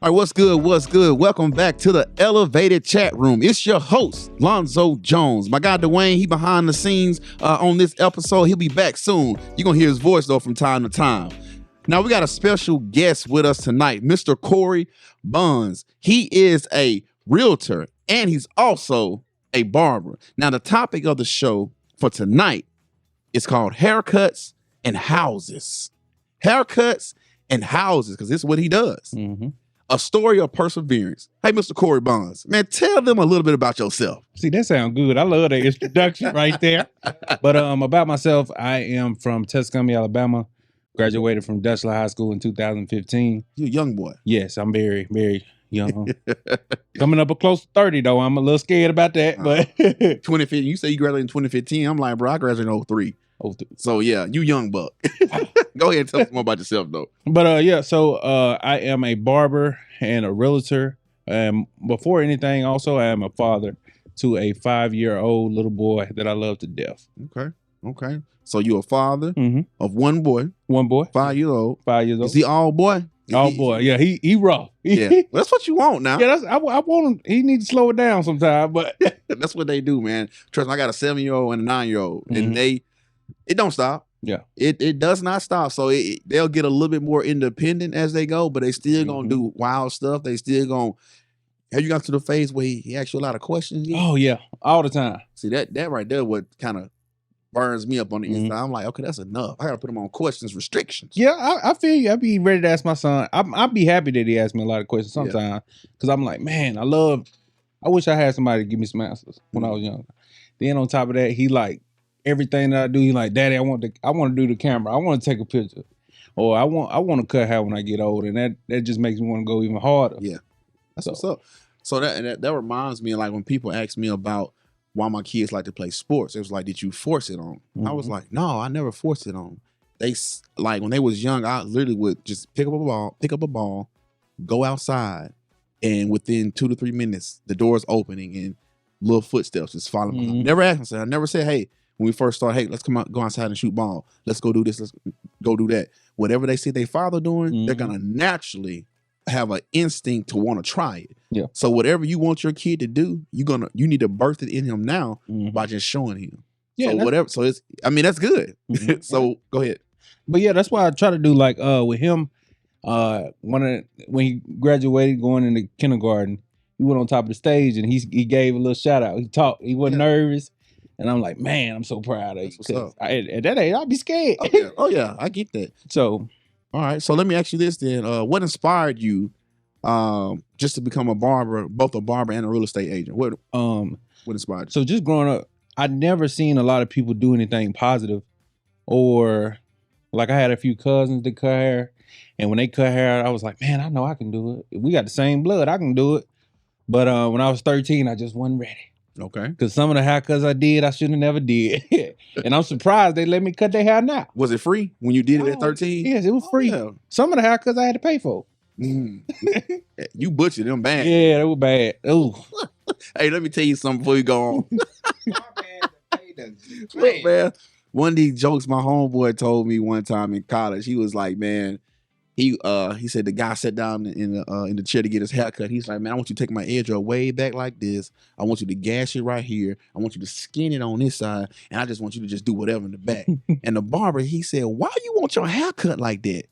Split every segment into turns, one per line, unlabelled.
All right, what's good? What's good? Welcome back to the Elevated Chat Room. It's your host, Lonzo Jones. My guy, Dwayne, he behind the scenes on this episode. He'll be back soon. You're going to hear his voice, though, from time to time. Now, we got a special guest with us tonight, Mr. Corey Buns. He is a realtor, and he's also a barber. Now, the topic of the show for tonight is called Haircuts and Houses. Haircuts and Houses, because this is what he does.
Mm-hmm.
A story of perseverance. Hey, Mr. Corey Bonds, man, tell them a little bit about yourself.
See, that sounds good. I love that introduction right there. But about myself, I am from Tuscany, Alabama. Graduated from Dutchler High School in 2015.
You're a young boy.
Yes, I'm very, very young. Coming up close to 30, though. I'm a little scared about that. But
2015, you say you graduated in 2015. I'm like, bro, I graduated in 03. So, yeah, you young buck. Go ahead and tell us more about yourself, though.
But, I am a barber and a realtor. Before anything, also, I am a father to a 5-year-old little boy that I love to death.
Okay. So, you're a father
Mm-hmm.
of one boy.
One boy.
5 years old.
5 years old.
Is he all boy?
All boy. Yeah, he rough.
Yeah, that's what you want now.
Yeah, I want him. He needs to slow it down sometime, but
that's what they do, man. Trust me, I got a 7-year-old and a 9-year-old, and it don't stop.
Yeah,
it does not stop. So they'll get a little bit more independent as they go, but they still gonna do wild stuff. They still gonna. Have you got to the phase where he asks you a lot of questions? Yet?
Oh yeah, all the time.
See that right there, what kind of burns me up on the inside. I'm like, okay, that's enough. I gotta put him on questions restrictions.
Yeah, I feel you. I'd be ready to ask my son. I'd be happy that he asks me a lot of questions sometimes because I'm like, man, I wish I had somebody to give me some answers when I was young. Then on top of that, he like everything that I do. He like, Daddy, I want to do the camera. I want to take a picture, or I want to cut hair when I get old, and that just makes me want to go even harder.
Yeah, that's what's up. So that reminds me of like when people ask me about why my kids like to play sports. It was like, did you force it on? I was like, no, I never forced it on. They like when they was young, I literally would just pick up a ball, go outside, and within 2 to 3 minutes, the door's opening and little footsteps just following behind. Never asked myself. I never said, hey, when we first started, hey, let's go outside and shoot ball. Let's go do this. Let's go do that. Whatever they see their father doing, they're gonna naturally have an instinct to want to try it.
Yeah.
So whatever you want your kid to do, you need to birth it in him now by just showing him.
Yeah.
So whatever. So that's good. So go ahead.
But yeah, that's why I try to do like with him. When he graduated, going into kindergarten, he went on top of the stage and he gave a little shout out. He talked. He wasn't nervous, and I'm like, man, I'm so proud of you. At that age, I'd be scared.
Oh yeah, I get that.
So,
all right. So let me ask you this then: what inspired you just to become a barber, both a barber and a real estate agent? What inspired you?
So just growing up, I'd never seen a lot of people do anything positive, or like I had a few cousins that cut hair, and when they cut hair, I was like, man, I know I can do it. If we got the same blood, I can do it. But when I was 13, I just wasn't ready.
Okay.
Because some of the haircuts I did, I should have never did. And I'm surprised they let me cut their hair now.
Was it free when you did it at 13?
Yes, it was free.
Yeah.
Some of the haircuts I had to pay for.
You butchered them bad.
Yeah, they were bad. Ooh.
Hey, let me tell you something before you go on. Look, man, one of these jokes my homeboy told me one time in college. He was like, man, he said the guy sat down in the chair to get his haircut. He's like, man, I want you to take my edge way back like this. I want you to gash it right here. I want you to skin it on this side, and I just want you to just do whatever in the back. And the barber, he said, why you want your haircut like that?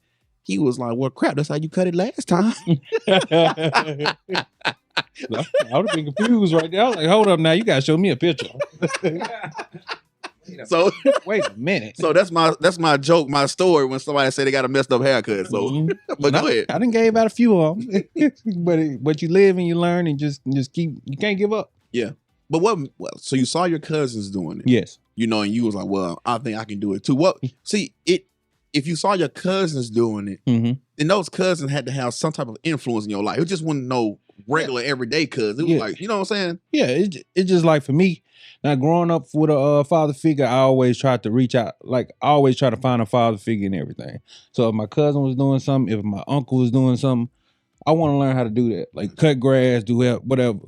He was like, well, crap, that's how you cut it last time.
I would have been confused right there. I was like, hold up now, you gotta show me a picture.
So
wait a minute.
So that's my joke, my story when somebody say they got a messed up haircut. So but go ahead.
I done gave out a few of them. but you live and you learn and just keep, you can't give up.
Yeah. But so you saw your cousins doing it.
Yes.
You know, and you was like, well, I think I can do it too. If you saw your cousins doing it, then those cousins had to have some type of influence in your life. It just wasn't no regular everyday cousin. It was like, you know what I'm saying?
Yeah, it's just like for me, now growing up with a father figure, I always tried to reach out. Like I always try to find a father figure in everything. So if my cousin was doing something, if my uncle was doing something, I want to learn how to do that. Like cut grass, do whatever.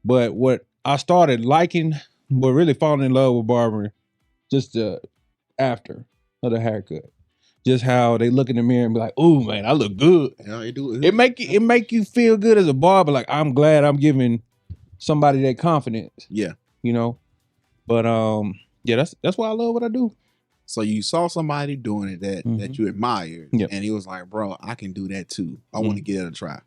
But what I started liking, but really falling in love with barbering, just after the haircut. just how they look in the mirror and be like, "Oh man, I look good."
Yeah, it do.
It make you feel good as a barber. Like, I'm glad I'm giving somebody that confidence.
Yeah.
You know. But yeah, that's why I love what I do.
So you saw somebody doing it that you admired,
Yep.
and he was like, "Bro, I can do that too. I want to give it a try."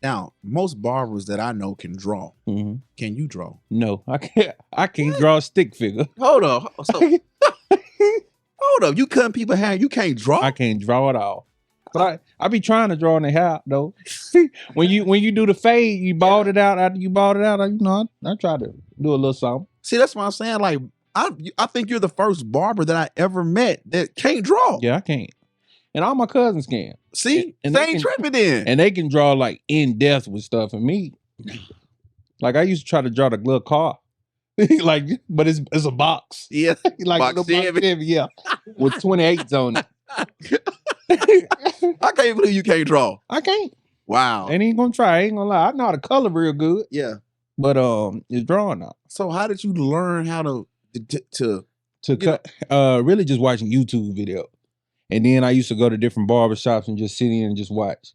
Now, most barbers that I know can draw.
Mm-hmm.
Can you draw?
No, I can't. I can't draw a stick figure.
Hold up. So, hold up. You cutting people hair? You can't draw?
I can't draw at all. But I be trying to draw in the hair though. when you do the fade, you bald it out. After you bald it out, I try to do a little something.
See, that's what I'm saying. Like, I think you're the first barber that I ever met that can't draw.
Yeah, I can't. And all my cousins can.
See,
and
they ain't tripping in.
And they can draw like in depth with stuff. And me, like I used to try to draw the glove car, like, but it's a box.
Yeah,
like
box
Chevy, yeah, with 28s on it.
I can't believe you can't draw.
I can't.
Wow.
Ain't even gonna try. I ain't gonna lie. I know how to color real good.
Yeah,
but it's drawing now.
So how did you learn how to
cut? Really just watching YouTube video. And then I used to go to different barbershops and just sit in and just watch.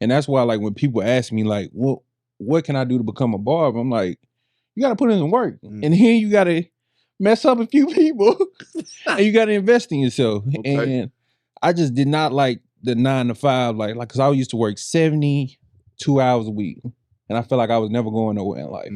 And that's why, like, when people ask me, like, what can I do to become a barber? I'm like, you got to put in some work. And then you got to mess up a few people. And you got to invest in yourself. Okay. And I just did not like the 9 to 5, like, because I used to work 72 hours a week. And I felt like I was never going nowhere in life.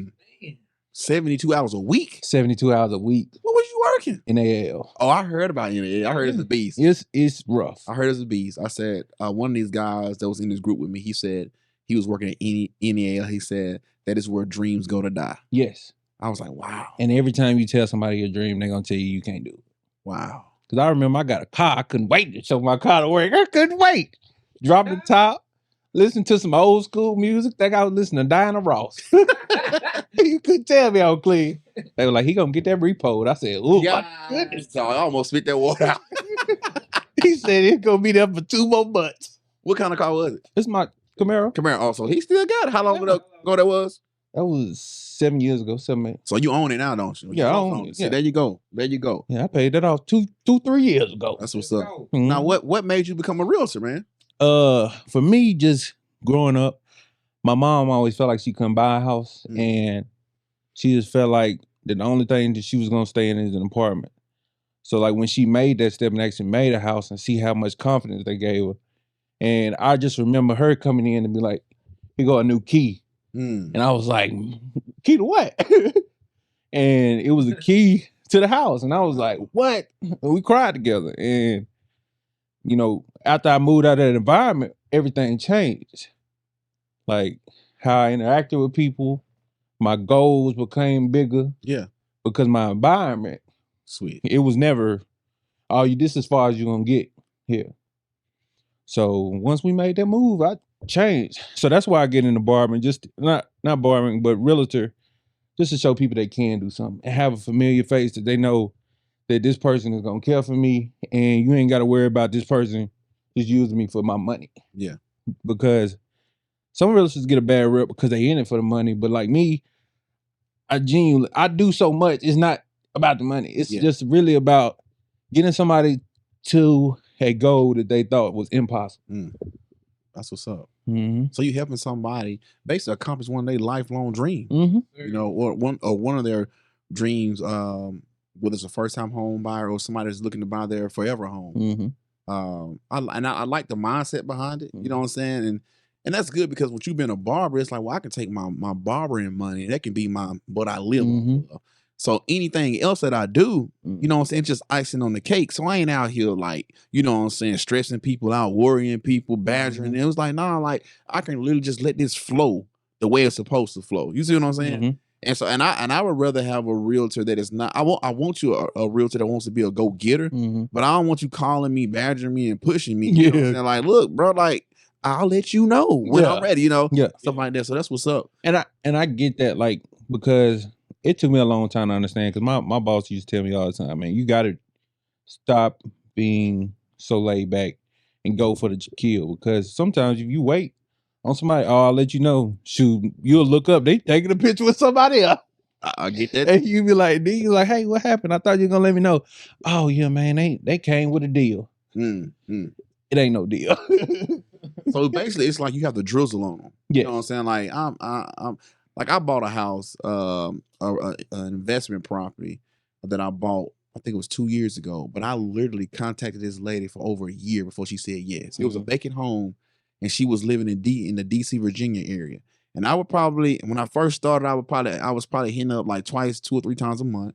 72 hours a week?
72 hours a week.
What was you working?
NAL.
Oh, I heard about NAL. I heard it's a beast.
It's rough.
I heard it's a beast. I said, one of these guys that was in this group with me, he said he was working at NAL. He said that is where dreams go to die.
Yes.
I was like, wow.
And every time you tell somebody your dream, they're going to tell you can't do it.
Wow.
Because I remember I got a car. I couldn't wait to show my car to work. I couldn't wait. Drop the top. Listen to some old school music. Think I was listening to Diana Ross. You couldn't tell me I was clean. They were like, he gonna get that repoed. I said, oh my goodness.
So I almost spit that water out.
He said it's gonna be there for 2 more months.
What kind of car was it?
It's my Camaro.
Camaro also. He still got it. How long ago that was?
That was 7 years ago, 7, 8.
So you own it now, don't you?
Yeah, I own it.
See, there you go. There you go.
Yeah, I paid that off 3 years ago.
That's what's up. Mm-hmm. Now, what made you become a realtor, man?
For me, just growing up, my mom always felt like she couldn't buy a house, and she just felt like the only thing that she was gonna stay in is an apartment. So like when she made that step and actually made a house and see how much confidence they gave her, and I just remember her coming in and be like, "Here go a new key," and I was like, "Key to what?" And it was a key to the house, and I was like, "What?" And we cried together, and you know, after I moved out of that environment, everything changed. Like how I interacted with people, my goals became bigger.
Yeah.
Because my environment,
sweet.
It was never, oh, this as far as you're gonna get here. So once we made that move, I changed. So that's why I get into barbering, just not barbering, but realtor, just to show people they can do something and have a familiar face that they know that this person is gonna care for me, and you ain't gotta worry about this person just using me for my money.
Yeah.
Because some realtors get a bad rep because they in it for the money, but like me, I do so much. It's not about the money. It's just really about getting somebody to a goal that they thought was impossible.
That's what's up.
Mm-hmm.
So you helping somebody basically accomplish one of their lifelong dreams, you know, or one of their dreams, whether it's a first time home buyer or somebody that's looking to buy their forever home. I like the mindset behind it. You know what I'm saying? And that's good because when you've been a barber, it's like, well, I can take my barbering money. That can be what I live on. So anything else that I do, you know what I'm saying, just icing on the cake. So I ain't out here like, you know what I'm saying, stressing people out, worrying people, badgering. It was like, nah, like I can literally just let this flow the way it's supposed to flow. You see what I'm saying? And so, and I would rather have a realtor that is not. I want you a realtor that wants to be a go getter, but I don't want you calling me, badgering me, and pushing me. You know what I'm saying? Like, look, bro, like I'll let you know when I'm ready. You know, stuff like that. So that's what's up.
And I get that, like, because it took me a long time to understand. Because my boss used to tell me all the time, man, you got to stop being so laid back and go for the kill. Because sometimes if you wait on somebody, oh, I'll let you know. Shoot, you'll look up. They taking a picture with somebody else.
I get that.
And you be like, hey, what happened? I thought you were gonna let me know. Oh yeah, man, they came with a deal. It ain't no deal.
So basically, it's like you have to drizzle on them.
Yes.
You know what I'm saying? Like I'm like I bought a house, an investment property that I bought. I think it was 2 years ago, but I literally contacted this lady for over a year before she said yes. It was a vacant home, and she was living in the DC, Virginia area. And I would probably, when I first started, I was probably hitting up like twice, 2 or 3 times a month.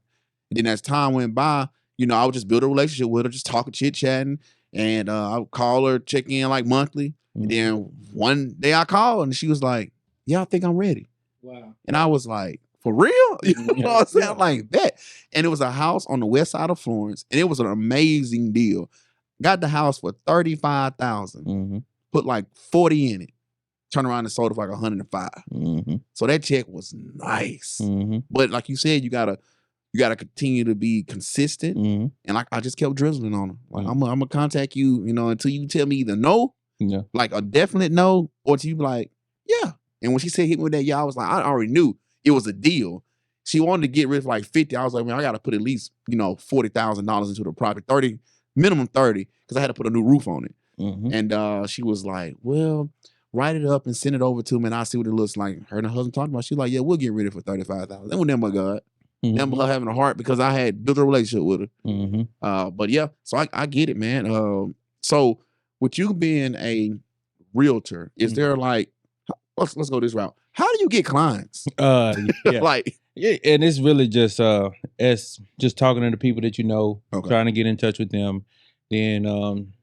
And then as time went by, you know, I would just build a relationship with her, just talking, chit chatting, and I would call her, check in like monthly. And then one day I called and she was like, "Yeah, I think I'm ready."
Wow.
And I was like, "For real?" You know what I'm saying? Like that. And it was a house on the west side of Florence, and it was an amazing deal. Got the house for $35,000. Put like 40 in it. Turned around and sold it for like 105. So that check was nice. But like you said, you gotta continue to be consistent. And like I just kept drizzling on her. Like I'm gonna contact you, you know, until you tell me either no, like a definite no, or until you be like, yeah. And when she said hit me with that, yeah, I was like, I already knew it was a deal. She wanted to get rid of like 50. I was like, man, I gotta put at least, you know, $40,000 into the property, 30, minimum 30, because I had to put a new roof on it. And she was like, well, write it up and send it over to me, and I'll see what it looks like. Her and her husband talking about. She's like, yeah, we'll get rid of it for $35,000. That was never my God. Never her having a heart because I had built a relationship with her. But yeah, so I get it, man. So with you being a realtor, is there like, let's go this route. How do you get clients? Like,
yeah, and it's really just it's just talking to the people that you know, trying to get in touch with them, then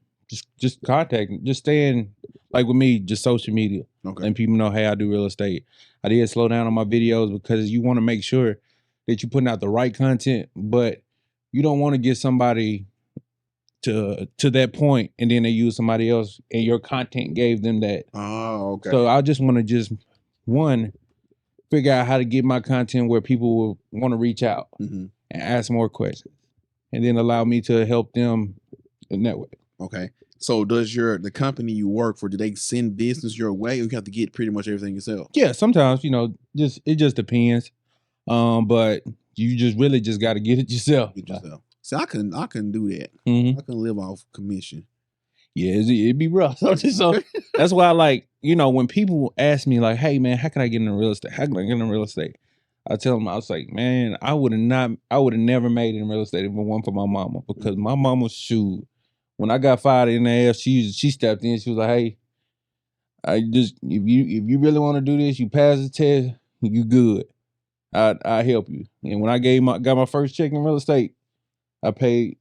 just contacting, just staying like with me, just social media. And people know, hey, I do real estate. I did slow down on my videos because you want to make sure that you're putting out the right content, but you don't want to get somebody to that point and then they use somebody else and your content gave them that.
Oh, okay.
So I just want to one, figure out how to get my content where people will want to reach out and ask more questions, and then allow me to help them in that way.
Okay. So does the company you work for, do they send business your way, or you have to get pretty much everything yourself?
Yeah, sometimes, you know, it just depends. But you just really just got to get it yourself.
See, I couldn't do that. I couldn't live off commission.
Yeah, it'd be rough. So that's why I like, you know, when people ask me like, hey man, how can I get into real estate? How can I get into real estate? I tell them, I was like, man, I would have never made it in real estate if it wasn't for my mama, because my mama, shoot, when I got fired in the ass, she stepped in. She was like, hey, if you really want to do this, you pass the test, you good. I help you. And when I got my first check in real estate, I gave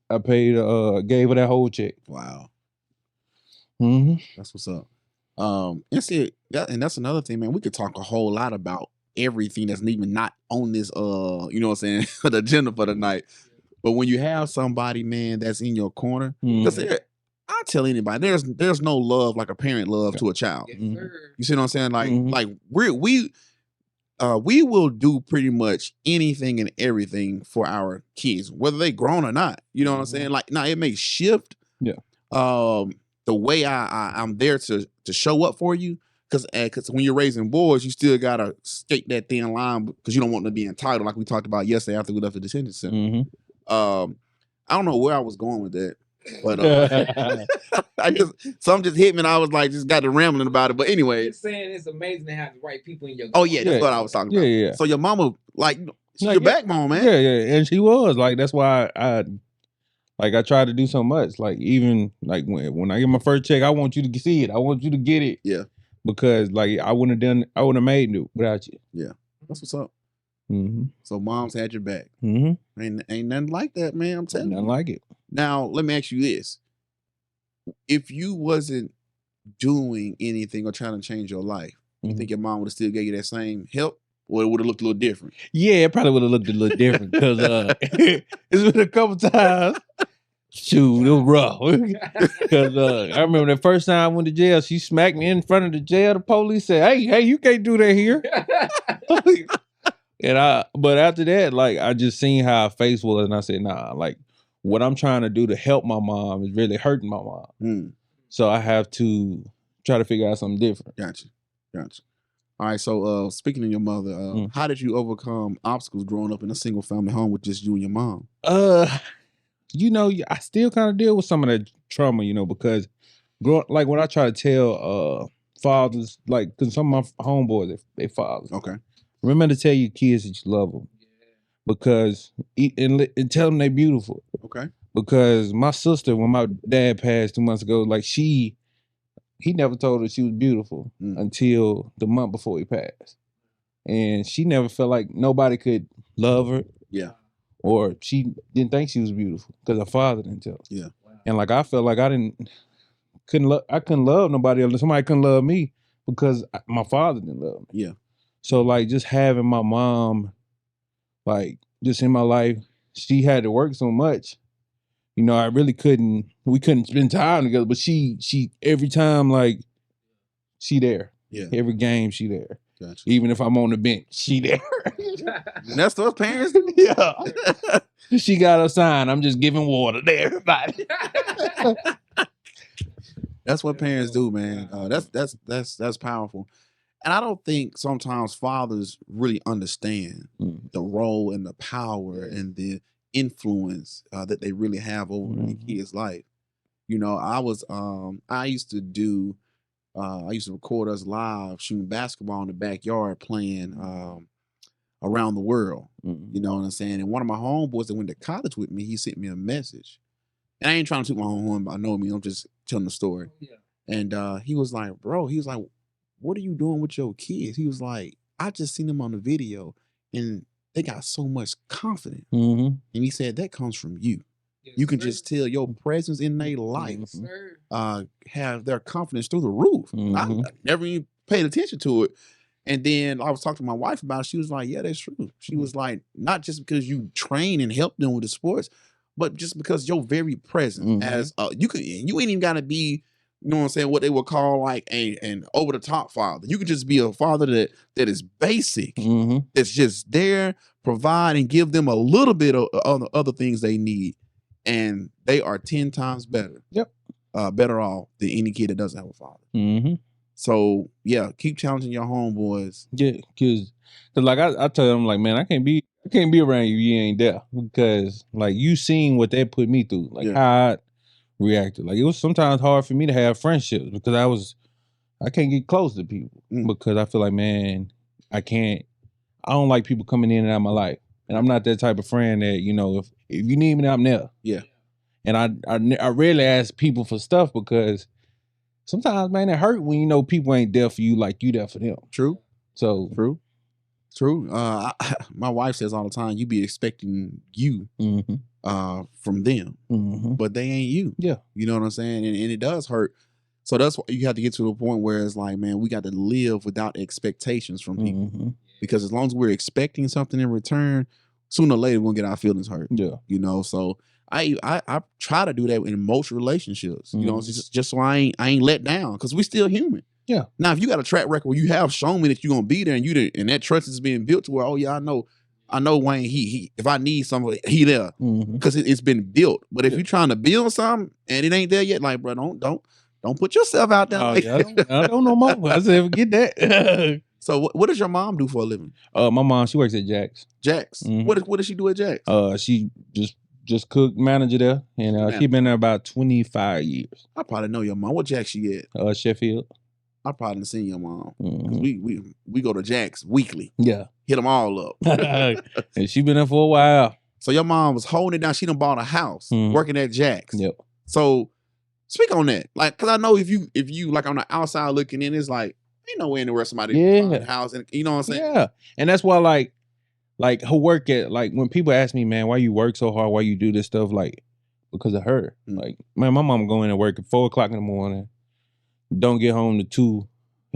her that whole check.
Wow. That's what's up. And that's another thing, man. We could talk a whole lot about everything that's even not on this you know what I'm saying, the agenda for the night. But when you have somebody, man, that's in your corner, because I tell anybody, there's no love like a parent love to a child. You see what I'm saying? Like we will do pretty much anything and everything for our kids, whether they grown or not. You know what I'm saying? Like, now it may shift. The way I'm there to show up for you, because when you're raising boys, you still gotta skate that thin line because you don't want them to be entitled, like we talked about yesterday after we left the detention center. I don't know where I was going with that, but something just hit me and I was like, just got to rambling about it. But anyway,
just saying, it's amazing to have the right people in your.
Oh yeah, that's what I was talking about. Yeah. So your mama, like, she's your backbone, man.
Yeah, and she was like, that's why I tried to do so much. Like, even like when I get my first check, I want you to see it. I want you to get it.
Yeah.
Because like I wouldn't have made it without you.
Yeah, that's what's up. So moms had your back. Ain't nothing like that, man. I'm telling you.
Nothing like it.
Now, let me ask you this. If you wasn't doing anything or trying to change your life, you think your mom would have still gave you that same help? Or it would have looked a little different?
Yeah, it probably would have looked a little different because it's been a couple times. Shoot, it was rough. Because I remember the first time I went to jail, she smacked me in front of the jail. The police said, hey, you can't do that here. But after that, like, I just seen how her face was, and I said, nah, like, what I'm trying to do to help my mom is really hurting my mom. So I have to try to figure out something different.
Gotcha. All right, so speaking of your mother, how did you overcome obstacles growing up in a single family home with just you and your mom?
You know, I still kind of deal with some of the trauma, you know, because like when I try to tell fathers, like, because some of my homeboys, they fathers.
Okay.
Remember to tell your kids that you love them, because and tell them they're beautiful.
Okay.
Because my sister, when my dad passed 2 months ago, like he never told her she was beautiful until the month before he passed. And she never felt like nobody could love her.
Yeah.
Or she didn't think she was beautiful because her father didn't tell her.
Yeah.
And like I felt like I couldn't love nobody else. Somebody couldn't love me because my father didn't love me.
Yeah.
So like just having my mom, like just in my life, she had to work so much. You know, I really we couldn't spend time together, but she every time, like, she there.
Yeah.
Every game she there.
Gotcha.
Even if I'm on the bench, she there.
That's what parents do.
Yeah. She got a sign. I'm just giving water to everybody.
That's what parents do, man. That's powerful. And I don't think sometimes fathers really understand the role and the power and the influence that they really have over their kids' life. You know, I used to record us live shooting basketball in the backyard playing around the world. You know what I'm saying? And one of my homeboys that went to college with me, he sent me a message. And I ain't trying to toot my own horn, but I know me. I'm just telling the story.
Yeah.
And he was like, bro, what are you doing with your kids? He was like, I just seen them on the video and they got so much confidence. And he said, that comes from you. Yes, you can just tell your presence in their life have their confidence through the roof. I never even paid attention to it. And then I was talking to my wife about it. She was like, yeah, that's true. She was like, not just because you train and help them with the sports, but just because your very presence as you ain't even gotta be, you know what I'm saying, what they would call like an over the top father. You could just be a father that is basic, that's just there, provide and give them a little bit of other things they need, and they are 10 times better. Yep, better off than any kid that doesn't have a father. So yeah, keep challenging your homeboys.
Yeah, because like I tell them, like, man, I can't be around you ain't there, because like you seen what they put me through, like how I reacted. Like it was sometimes hard for me to have friendships because I can't get close to people because I feel like, man, I don't like people coming in and out of my life, and I'm not that type of friend that, you know, if you need me, I'm there. Yeah, and I rarely ask people for stuff because sometimes, man, it hurt when you know people ain't there for you like you there for them.
True.
So
True. My wife says all the time, you be expecting you from them, but they ain't you. Yeah. You know what I'm saying? And it does hurt. So that's why you have to get to a point where it's like, man, we got to live without expectations from people. Because as long as we're expecting something in return, sooner or later we'll get our feelings hurt. Yeah. You know, so I try to do that in most relationships, you know, just so I ain't let down, because we still human. Yeah. Now, if you got a track record where you have shown me that you're gonna be there, and that trust is being built to where, oh yeah, I know Wayne. He if I need somebody, he there, because it's been built. But if you're trying to build something and it ain't there yet, like, bro, don't put yourself out there.
I don't know more. I said, forget that.
So what does your mom do for a living?
My mom, she works at Jack's.
Jack's. What does she do at Jack's?
She just cook manager there, and she been there about 25 years.
I probably know your mom. What Jack's she at?
Sheffield.
I probably done seen your mom. We go to Jack's weekly.
Yeah.
Hit them all up.
And she been there for a while.
So your mom was holding it down. She done bought a house working at Jack's.
Yep.
So speak on that. Like, cause I know if you like on the outside looking in, it's like, ain't no way anywhere somebody bought a house. And you know what I'm saying?
Yeah. And that's why like her work at, like, when people ask me, man, why you work so hard? Why you do this stuff? Like, because of her. Like, man, my mom going to work at 4 o'clock in the morning. Don't get home to 2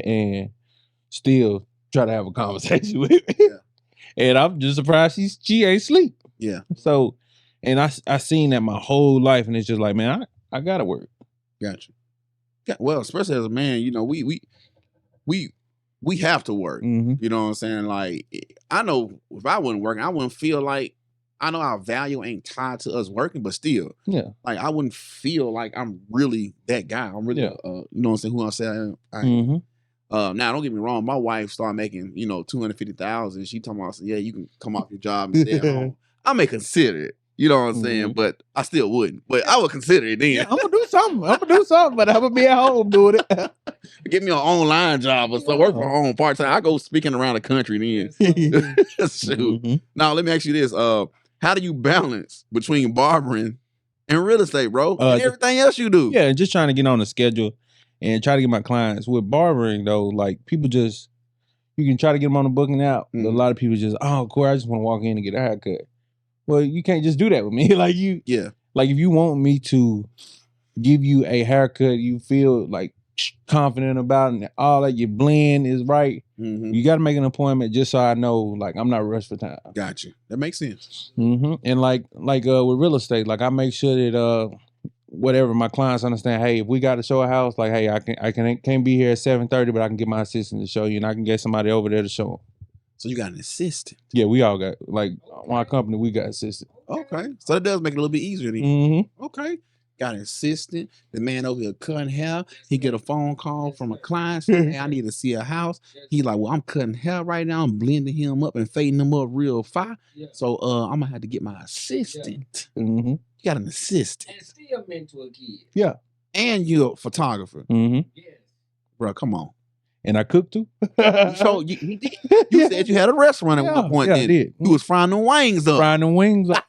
and still try to have a conversation with me. Yeah. And I'm just surprised she ain't sleep.
Yeah.
So, and I seen that my whole life, and it's just like, man, I gotta work.
Gotcha. Yeah, well, especially as a man, you know, we have to work. You know what I'm saying? Like, I know if I wasn't working, I wouldn't feel like, I know our value ain't tied to us working, but still, like, I wouldn't feel like I'm really that guy. I'm really, you know what I'm saying, who I say I am. Now, don't get me wrong. My wife started making, you know, $250,000. She talking about, yeah, you can come off your job and stay at home. I may consider it, You know what I'm saying? But I still wouldn't. But I would consider it then.
Yeah, I'm gonna do something. But I'm gonna be at home doing it.
Get me an online job or something. Work from home part time. I go speaking around the country then. Shoot.
Mhm.
Now let me ask you this: how do you balance between barbering and real estate, bro, and everything else you do?
Yeah, just trying to get on the schedule and try to get my clients. With barbering though, like people just you can try to get them on the booking out. But a lot of people just, oh, Corey, I just want to walk in and get a haircut. Well, you can't just do that with me. Like if you want me to give you a haircut, you feel like confident about it and all that your blend is right. You got to make an appointment just so I know, like, I'm not rushed for time.
Got you. That makes sense.
And like with real estate, like I make sure that whatever my clients understand. Hey, if we got to show a house, like, hey, I can't be here at 7:30, but I can get my assistant to show you, and I can get somebody over there to show them.
So you got an assistant?
Yeah, we all got, like, on our company, we got assistant.
Okay, so that does make it a little bit easier then. Okay. Got an assistant. The man over here cutting hair. He get a phone call from a client saying, hey, I need to see a house. He like, well, I'm cutting hair right now. I'm blending him up and fading him up real fine. So I'm gonna have to get my assistant. You got an assistant.
And still mentor a kid.
Yeah.
And you're a photographer.
Yes.
Bro, come on.
And I cook too.
So you said you had a restaurant at one point.
Yeah, I did.
You was frying the wings up.
Frying the wings up.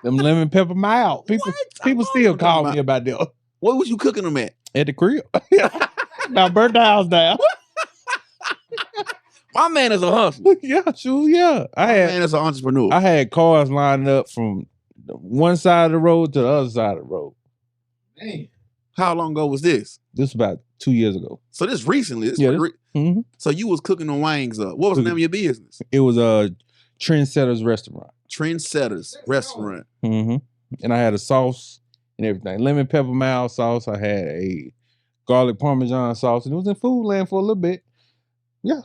Them lemon pepper mild. People still call me about that.
What was you cooking them at?
At the crib. Now burn the house down.
My man is a hustler.
Yeah, sure, yeah.
My man is an entrepreneur.
I had cars lined up from one side of the road to the other side of the road.
Man.
How long ago was this?
This was about 2 years ago.
So this recently. So you was cooking the wings up. What was the name of your business?
It was a Trendsetters Restaurant.
Trendsetters Restaurant.
And I had a sauce and everything. Lemon pepper mild sauce. I had a garlic parmesan sauce. And it was in Foodland for a little bit. Yeah.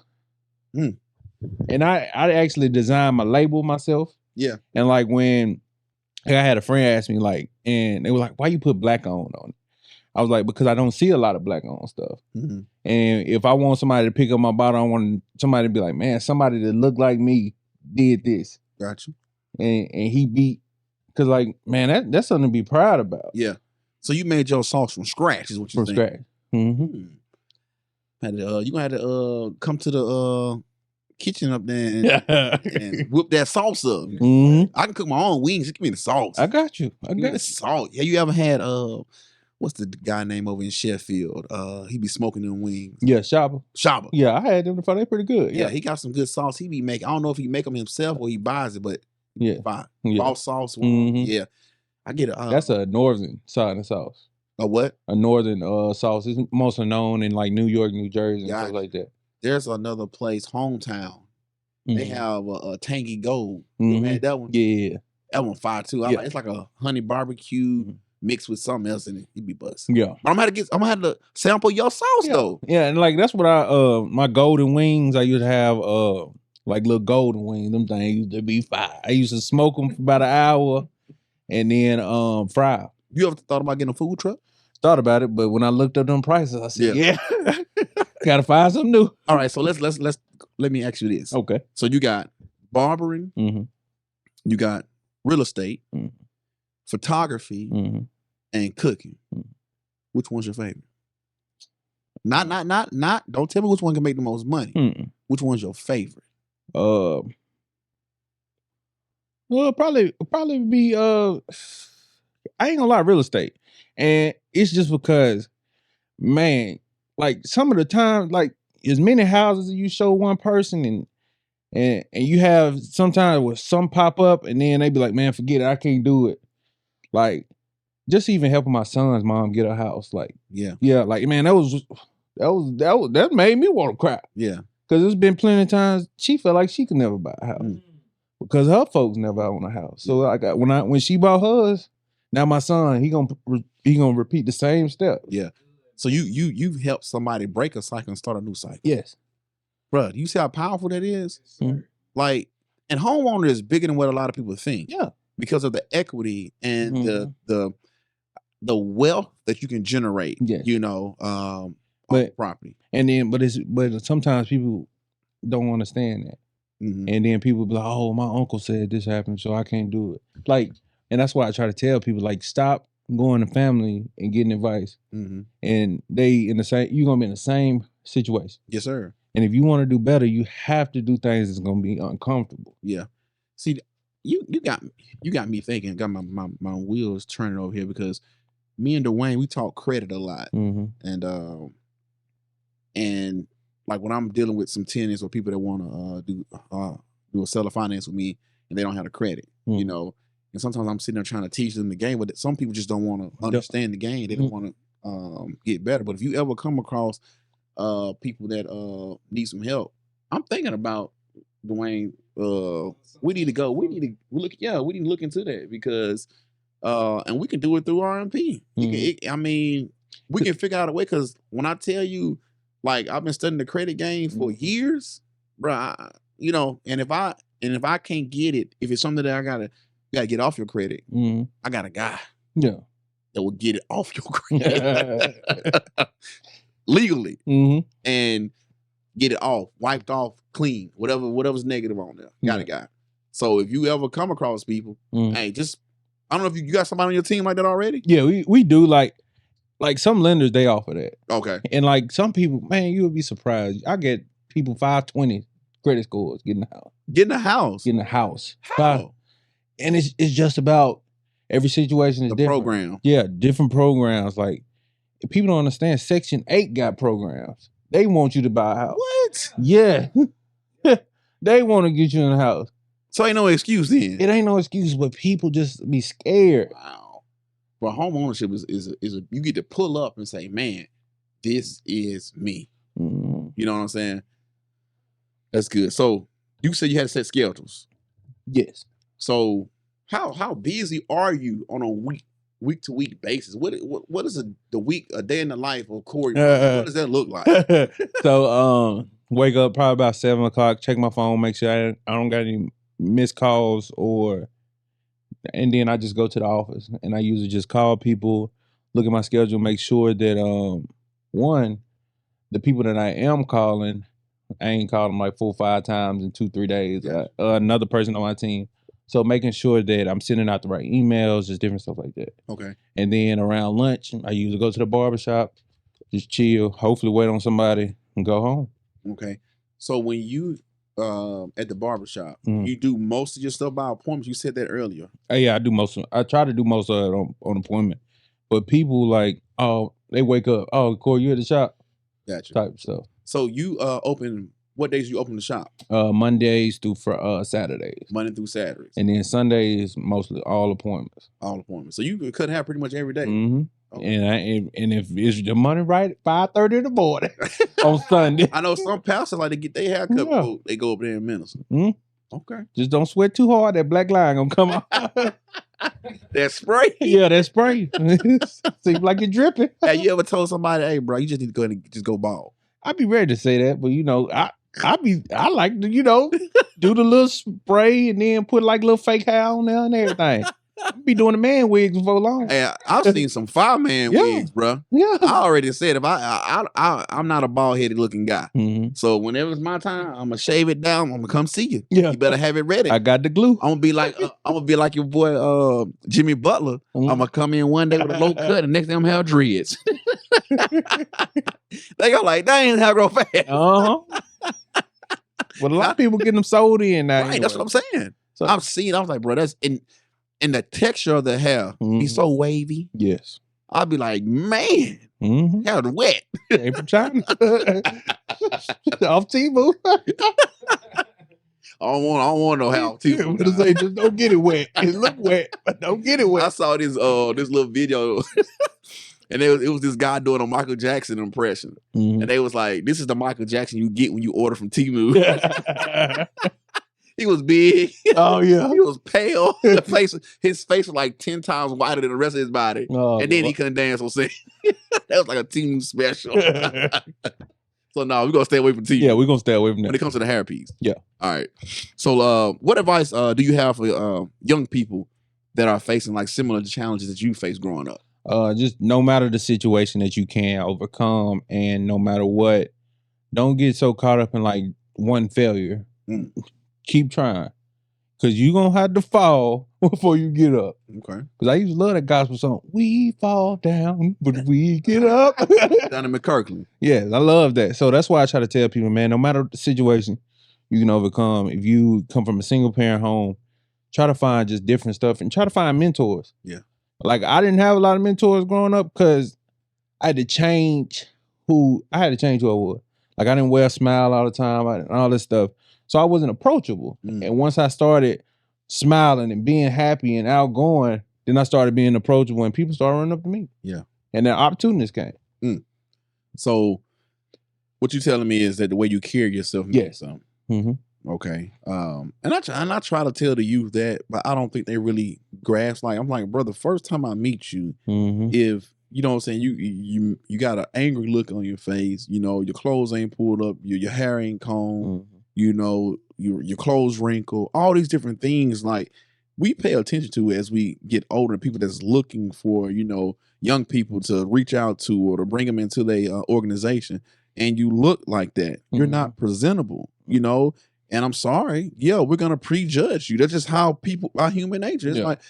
And I actually designed my label myself.
Yeah.
And like when I had a friend ask me, like, and they were like, why you put black on it? I was like, because I don't see a lot of black on stuff. And if I want somebody to pick up my bottle, I want somebody to be like, man, somebody that looked like me did this.
Gotcha. And
he beat, because like, man, that's something to be proud about.
Yeah. So you made your sauce from scratch, is what you think?
From scratch.
You gonna have to come to the kitchen up there and whip that sauce up. I can cook my own wings. Just give me the sauce.
I got you.
Give me the sauce. Yeah, you ever had what's the guy name over in Sheffield? He be smoking them wings.
Yeah, Shaba.
Yeah,
I had them before. They pretty good.
Yeah, he got some good sauce. He be making. I don't know if he make them himself or he buys it, but fine. Raw sauce. Yeah, I get it.
That's a northern side of sauce.
A what?
A northern sauce. It's mostly known in like New York, New Jersey, and stuff like that.
There's another place, Hometown. They have a Tangy Gold. You ever had that one?
Yeah.
That one fire too. It's like a honey barbecue mixed with something else in it. You'd be busting.
Yeah.
But I'm gonna have to sample your sauce though.
Yeah, and like that's what my golden wings, I used to have like little golden wings. Them things used to be fire. I used to smoke them for about an hour and then fry them.
You ever thought about getting a food truck?
Thought about it, but when I looked up them prices, I said, yeah. Gotta find something new.
All right, so let me ask you this.
Okay.
So you got barbering, you got real estate, photography, and cooking. Which one's your favorite? Not. Don't tell me which one can make the most money. Which one's your favorite?
Well, probably be I ain't gonna lie, real estate, and it's just because, man, like some of the times, like as many houses you show one person, and you have sometimes where some pop up, and then they be like, man, forget it, I can't do it. Like just even helping my son's mom get a house, like like man, that made me want to cry. Yeah, because there's been plenty of times she felt like she could never buy a house because her folks never own a house. So like when she bought hers, now my son he gonna repeat the same step.
Yeah. So you've helped somebody break a cycle and start a new cycle.
Yes.
Bro, do you see how powerful that is? Like, and homeowner is bigger than what a lot of people think. Yeah. Because of the equity and the wealth that you can generate, on property.
And then but sometimes people don't understand that. And then people be like, oh, my uncle said this happened, so I can't do it. Like And that's why I try to tell people, like, stop going to family and getting advice.
Mm-hmm.
And you're gonna be in the same situation.
Yes, sir.
And if you want to do better, you have to do things that's gonna be uncomfortable.
Yeah. See, you got me thinking, got my wheels turning over here, because me and Dwayne, we talk credit a lot.
Mm-hmm.
And like when I'm dealing with some tenants or people that want to do a seller finance with me and they don't have the credit, you know, and sometimes I'm sitting there trying to teach them the game, but some people just don't want to understand the game. They don't want to get better. But if you ever come across people that need some help, I'm thinking about, Dwayne, we need to look into that, because and we can do it through RMP. We can figure out a way, because when I tell you, like, I've been studying the credit game for years, bro. You know, and if I can't get it, if it's something that I gotta get off your credit, I got a guy that will get it off your credit legally and get it off, wiped off, clean, whatever's negative on there. Got a guy. So if you ever come across people, hey, just, I don't know if you got somebody on your team like that already.
Yeah, we do. Like some lenders, they offer that.
Okay.
And like some people, man, you would be surprised. I get people 520 credit scores getting a house. Getting a house.
How?
And it's just about every situation is different.
Program.
Yeah, different programs. Like, if people don't understand, Section 8 got programs. They want you to buy a house.
What?
Yeah. They want to get you in a house.
So ain't no excuse then.
It ain't no excuse, but people just be scared.
Wow. But home ownership is you get to pull up and say, man, this is me. You know what I'm saying? That's good. So you said you had to set schedules.
Yes.
So how busy are you on a week to week basis? What is a day in the life of Corey? What does that look like?
So wake up probably about 7:00, check my phone, make sure I don't got any missed calls, and then I just go to the office and I usually just call people, look at my schedule, make sure that one, the people that I am calling, I ain't called them like 4 or 5 times in 2-3 days.
Gotcha.
Another person on my team. So making sure that I'm sending out the right emails, just different stuff like that.
Okay.
And then around lunch, I usually go to the barbershop, just chill, hopefully wait on somebody and go home.
Okay. So when you at the barbershop, you do most of your stuff by appointments. You said that earlier.
Yeah, I do most of it. I try to do most of it on appointment. But people like, they wake up, Corey, you at the shop?
Gotcha.
Type of stuff.
So you open, what days you open the shop?
Mondays through Saturdays.
Monday through Saturdays.
And then Sundays, mostly all appointments.
All appointments. So you could have pretty much every day.
Okay. And if it's the money right, 5:30 in the morning on Sunday.
I know some pastors like to get their haircut before they go up there and minister. Okay.
Just don't sweat too hard. That black line gonna come out.
That spray.
Yeah, that spray. Seems like you're dripping.
Have you ever told somebody, hey, bro, you just need to go ahead and just go bald?
I'd be ready to say that, but I like to, do the little spray and then put like little fake hair on there and everything. I be doing the man wigs before long.
Hey, I've seen some fireman wigs, bro.
Yeah.
I already said, if I'm not a bald headed looking guy, so whenever it's my time, I'm gonna shave it down. I'm gonna come see you.
Yeah.
You better have it ready.
I got the glue.
I'm gonna be like your boy Jimmy Butler. I'm gonna come in one day with a low cut, and next day I'm gonna have dreads. They go like, that ain't how I grow fast.
But a lot of people getting them sold in now.
Right,
anyway.
that's what I'm saying. So I've seen. I was like, bro, that's in the texture of the hair. Be so wavy.
Yes.
I'd be like, man, hair was wet.
Came from China. Off Temu.
I don't want no hair off Temu.
What to say? Just don't get it wet. It look wet, but don't get it wet.
I saw this little video. And it was this guy doing a Michael Jackson impression. And they was like, this is the Michael Jackson you get when you order from Temu. He was big.
Oh, yeah.
He was pale. His face was like 10 times wider than the rest of his body.
Oh,
and then he couldn't dance on stage. That was like a Temu special. So no, we're going to stay away from Temu.
Yeah, we're going to stay away from that.
When it comes to the hair piece.
Yeah.
All right. So what advice do you have for young people that are facing like similar challenges that you faced growing up?
Just no matter the situation that you can overcome, and no matter what, don't get so caught up in like one failure. Keep trying. Because you going to have to fall before you get up.
Okay.
Because I used to love that gospel song. We fall down, but we get up.
Down in McKirkland.
Yes, I love that. So that's why I try to tell people, man, no matter the situation, you can overcome. If you come from a single parent home, try to find just different stuff and try to find mentors.
Yeah.
Like I didn't have a lot of mentors growing up because I had to change who I was. Like I didn't wear a smile all the time and all this stuff. So I wasn't approachable. And once I started smiling and being happy and outgoing, then I started being approachable and people started running up to me.
Yeah.
And then opportunities came.
So what you telling me is that the way you carry yourself means something.
Mm-hmm.
Okay. And I try to tell the youth that, but I don't think they really grasp. Like I'm like, bro, the first time I meet you, if you know what I'm saying, you got an angry look on your face, you know, your clothes ain't pulled up, your hair ain't combed, you know, your clothes wrinkle, all these different things. Like we pay attention to as we get older, people that's looking for, you know, young people to reach out to or to bring them into their organization. And you look like that, you're not presentable, you know. And I'm sorry, we're gonna prejudge you. That's just how human nature is. Like,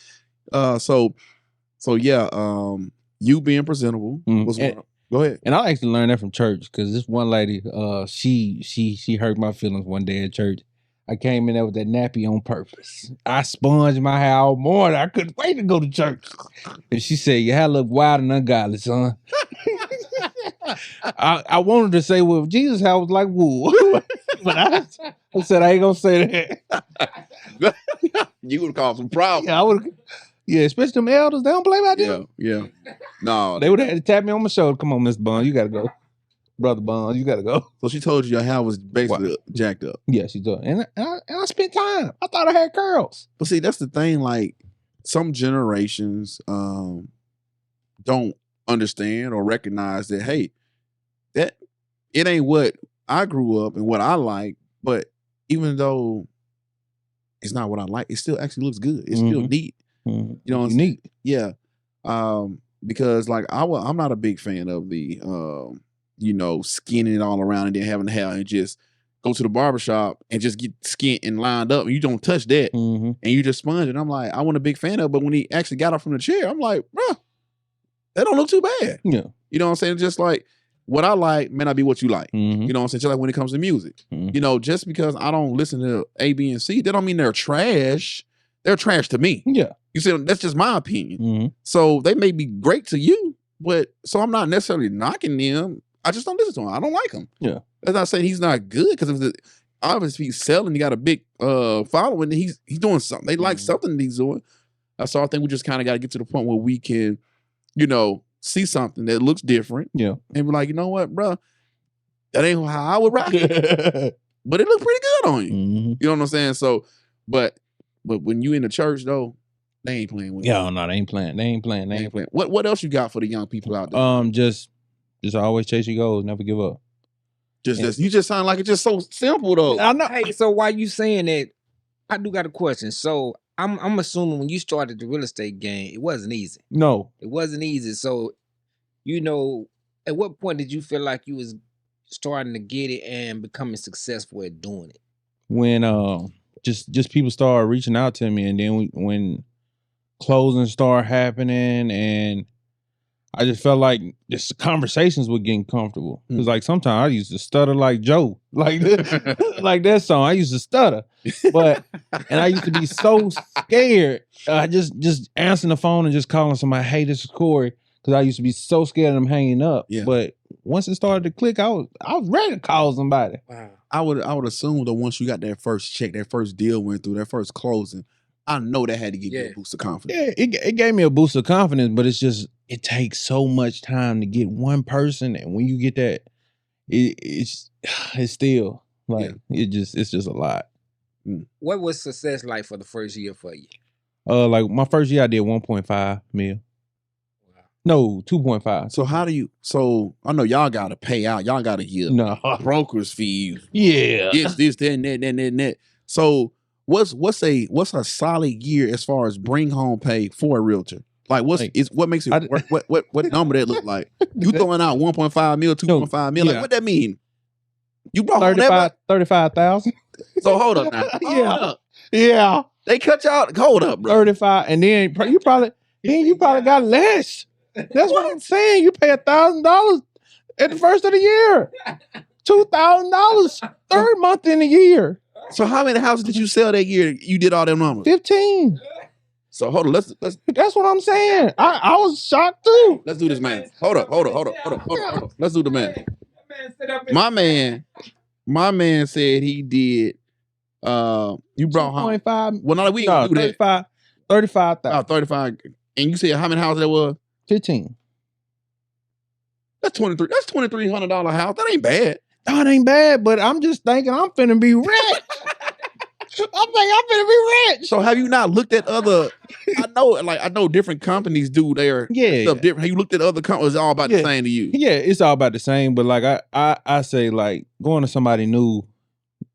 you being presentable was one. Go ahead.
And I actually learned that from church because this one lady, she hurt my feelings one day at church. I came in there with that nappy on purpose. I sponged my hair all morning. I couldn't wait to go to church. And she said, "Your hair look wild and ungodly, son." I wanted to say, well, Jesus' hair was like wool. But I said, I ain't gonna say that.
You would cause some problems.
Yeah, I would. Yeah, especially them elders. They don't play about that.
Yeah. No.
They would have had to tap me on my shoulder. Come on, Mr. Bond, you gotta go. Brother Bond, you gotta go.
So she told you your hair was basically jacked up.
Yeah, she told. And I spent time. I thought I had curls.
But see, that's the thing. Like some generations don't understand or recognize that, hey, that it ain't what I grew up and what I like, but even though it's not what I like, it still actually looks good. It's still neat. You know what I'm saying? Yeah. Because like I'm not a big fan of the you know, skinning it all around and then having the hair and just go to the barbershop and just get skinned and lined up and you don't touch that and you just sponge it. I'm like, I wasn't a big fan of it, but when he actually got up from the chair, I'm like, bro, that don't look too bad.
Yeah.
You know what I'm saying? Just like what I like may not be what you like. You know what I'm saying? Just like when it comes to music. You know, just because I don't listen to A, B, and C, that don't mean they're trash. They're trash to me.
Yeah.
You see, that's just my opinion. So they may be great to you, but so I'm not necessarily knocking them. I just don't listen to him. I don't like him. Yeah. That's not saying he's not good, because if obviously he's selling, he got a big following, he's doing something. They like something that he's doing. So I think we just kind of got to get to the point where we can, you know, see something that looks different. Yeah. And be like, you know what, bro? That ain't how I would rock it. But it looked pretty good on you. You know what I'm saying? So, but when you in the church though, they ain't playing with you.
Yeah, no, they ain't playing. They ain't playing.
What else you got for the young people out there?
Just always chase your goals, never give up.
You just sound like it's just so simple though.
I know. Hey, so while you saying that, I do got a question. So I'm assuming when you started the real estate game, it wasn't easy.
No.
It wasn't easy. So, you know, at what point did you feel like you was starting to get it and becoming successful at doing it?
When just people started reaching out to me, and then when closings started happening, and I just felt like just conversations were getting comfortable. Because like sometimes I used to stutter like Joe. Like like that song. I used to stutter. And I used to be so scared. Just answering the phone and just calling somebody, hey, this is Corey. Because I used to be so scared of them hanging up. Yeah. But once it started to click, I was ready to call somebody.
Wow. I would assume that once you got that first check, that first deal went through, that first closing, I know that had to give you a boost of confidence.
Yeah, it gave me a boost of confidence, but it's just, it takes so much time to get one person, and when you get that, it's still like it's just a lot.
What was success like for the first year for you?
Like my first year I did 1.5 mil. Wow. No, 2.5.
So I know y'all gotta pay out. Y'all gotta give brokers fees.
Yeah.
This, that, and that. So what's a solid year as far as bring home pay for a realtor? Like what makes it what number that look like? You throwing out 1.5 mil, 2.5 mil, like what that mean? You brought
35,000.
So hold up now.
Yeah.
They cut y'all. Hold up, bro.
35, and then you probably got less. That's what I'm saying. You pay $1,000 at the first of the year, $2,000 third month in the year,
So how many houses did you sell that year? You did all them numbers.
15.
So hold on. Let's
That's what I'm saying. I was shocked too.
let's do this, man. Hold up. Let's do the math. My man said he did. You brought home.
2.5.
Well, no, we ain't do that.
35,000.
35. And you said how many houses that was?
15.
That's 23. That's $2,300 house. That ain't bad.
Oh, it ain't bad, but I'm just thinking I'm finna be rich. I'm finna be rich.
So have you not looked at other? I know different companies do their stuff different. Have you looked at other companies? It's all about the same to you.
Yeah, it's all about the same. But like I say, like going to somebody new,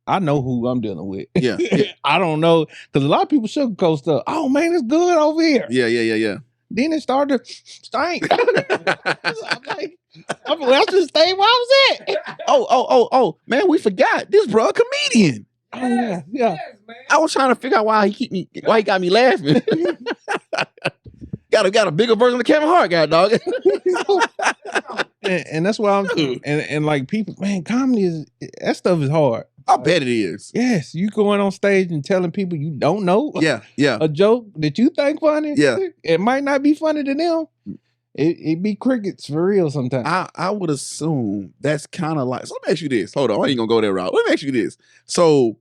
I know who I'm dealing with.
Yeah.
I don't know because a lot of people sugarcoat stuff. Oh man, it's good over here.
Yeah.
Then it started to stink. I'm like, I should stay where I was at.
Oh, man, we forgot this bro a comedian.
Oh yeah.
Yes, man.
I was trying to figure out why he got me laughing. got a bigger version of Kevin Hart guy, dog.
and that's why I'm and like people, man, comedy that stuff is hard.
I bet it is.
Yes, you going on stage and telling people you don't know
Yeah.
a joke that you think funny.
Yeah.
It might not be funny to them. It be crickets for real sometimes.
I would assume that's kind of like. So let me ask you this. Hold on, I ain't gonna go that route. Let me ask you this. So,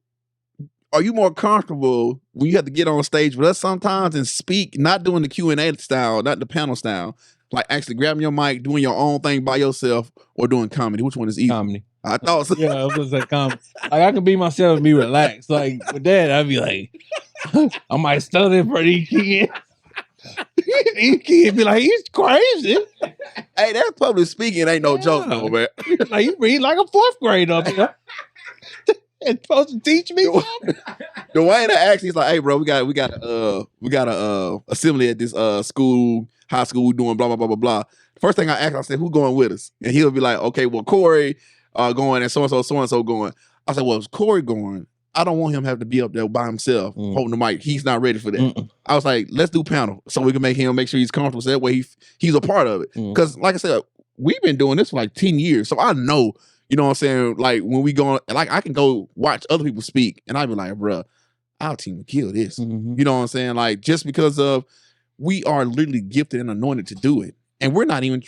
are you more comfortable when you have to get on stage with us sometimes and speak, not doing the Q&A style, not the panel style, like actually grabbing your mic, doing your own thing by yourself, or doing comedy? Which one is easier?
Comedy.
I thought so.
Yeah, I was gonna say comedy. Like I can be myself and be relaxed. Like with that, I'd be like, I might stutter for these kids. These kids be like, he's crazy.
Hey, that's public speaking. Ain't no joke, though, man.
Like you read like a fourth grade up here. It's supposed to teach me something.
Dwayne asked, he's like, "Hey, bro, we got a assembly at this school, high school. We doing blah blah blah blah blah." First thing I asked, I said, "Who going with us?" And he'll be like, "Okay, well, Corey going, and so and so going." I said, "Well, if Corey going, I don't want him to have to be up there by himself holding the mic. He's not ready for that." I was like, "Let's do panel so we can make sure he's comfortable. So that way he's a part of it." Because, like I said, we've been doing this for like 10 years, so I know. You know what I'm saying? Like when we go, like I can go watch other people speak, and I'd be like, "Bruh, our team would kill this." You know what I'm saying? Like just because of we are literally gifted and anointed to do it, and we're not even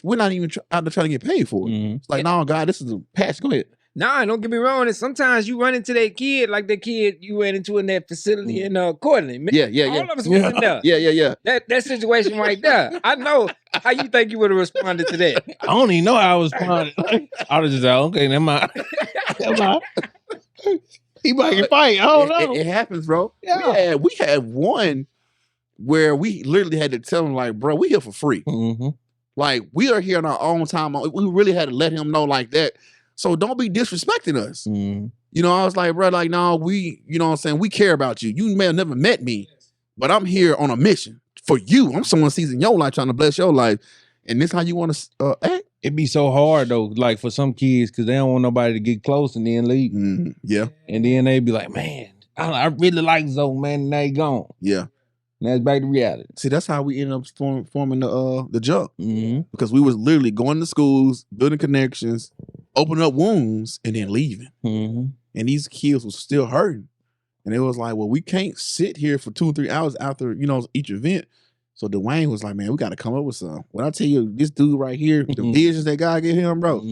out there trying to get paid for it. It's like, no, God, this is a patch. Go ahead.
Nah, don't get me wrong. And sometimes you run into that kid, like the kid you ran into in that facility in Cortland.
Yeah.
All of us was in there.
Yeah.
That situation right there. I know how you think you would have responded to that.
I don't even know how I was responding. I was just like, okay, never mind. He might get fight. I don't know.
It happens, bro.
Yeah.
We had one where we literally had to tell him, like, bro, we here for free. Like, we are here on our own time. We really had to let him know like that. So don't be disrespecting us. You know, I was like, bro, like, no, you know what I'm saying? We care about you. You may have never met me, but I'm here on a mission for you. I'm someone seizing your life, trying to bless your life. And this how you want to act?
It be so hard though, like for some kids, because they don't want nobody to get close and then leave.
Yeah.
And then they be like, man, I really like Zoe, man, and they gone.
Yeah.
And that's back to reality.
See, that's how we ended up forming the jump. Because we was literally going to schools, building connections, opening up wounds, and then leaving. And these kids was still hurting. And it was like, well, we can't sit here for 2 or 3 hours after, you know, each event. So Dwayne was like, man, we got to come up with something. When I tell you, this dude right here, the visions that God gave him, bro,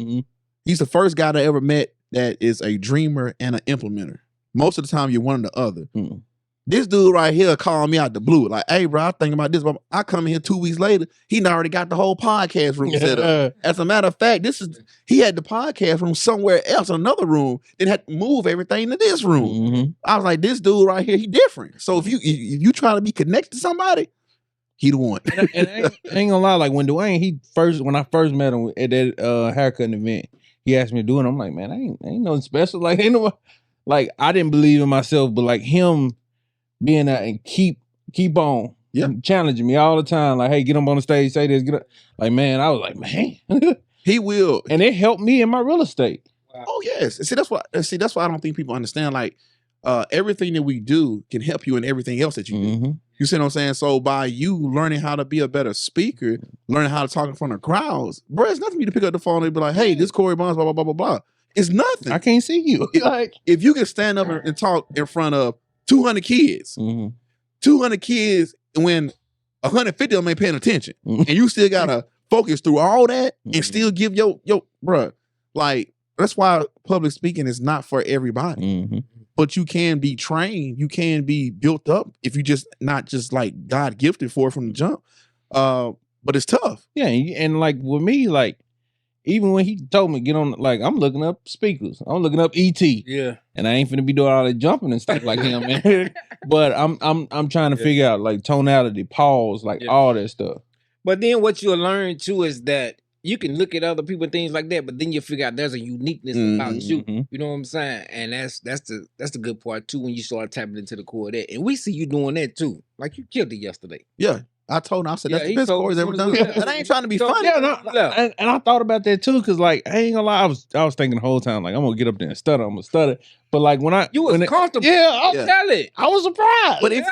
he's the first guy that I ever met that is a dreamer and an implementer. Most of the time, you're one or the other. This dude right here called me out the blue. Like, hey, bro, I think about this. But I come in here 2 weeks later, he already got the whole podcast room set up. As a matter of fact, he had the podcast room somewhere else, in another room, then had to move everything to this room. I was like, this dude right here, he different. So if you try to be connected to somebody, he the one.
and I ain't gonna lie, like when Dwayne, when I first met him at that haircut event, he asked me to do it. I'm like, man, ain't nothing special. Like, ain't no, like I didn't believe in myself, but like him being there and keep on challenging me all the time. Like, hey, get up on the stage, say this, get up. Like, man, I was like, man.
He will.
And it helped me in my real estate.
Oh, yes. See, that's why I don't think people understand. Like, everything that we do can help you in everything else that you do.
Mm-hmm.
You see what I'm saying? So by you learning how to be a better speaker, learning how to talk in front of crowds, bro, it's nothing for you to pick up the phone and be like, hey, this Corey Bonds, blah, blah, blah, blah, blah. It's nothing.
I can't see you. Like,
If you can stand up and talk in front of 200 kids,
mm-hmm.
200 kids when 150 of them ain't paying attention,
Mhm.
and you still got to focus through all that
Mhm.
and still give your, bruh, like, that's why public speaking is not for everybody.
Mm-hmm.
But you can be trained, you can be built up if you just not just like God gifted for it from the jump. But it's tough.
Yeah, and like with me, like even when he told me get on, like I'm looking up speakers, I'm looking up ET,
Yeah.
and I ain't finna be doing all that jumping and stuff like him, man. But I'm trying to figure out like tonality, pause, like all that stuff.
But then what you'll learn too is that you can look at other people and things like that, but then you figure out there's a uniqueness about you.
Mhm.
You know what I'm saying? And that's the good part too when you start tapping into the core of that. And we see you doing that too. Like you killed it yesterday.
Yeah. I told him, I said, that's the
he
best
told
Corey's
me
ever
as
done.
well.
And I ain't trying to be
So,
funny.
Yeah, no,
Yeah.
and I thought about that too, cause like I ain't gonna lie, I was thinking the whole time like I'm gonna get up there and stutter, I'm gonna stutter. But like when
You was
when
comfortable.
yeah,
Yeah.
Tell it.
I was surprised.
But if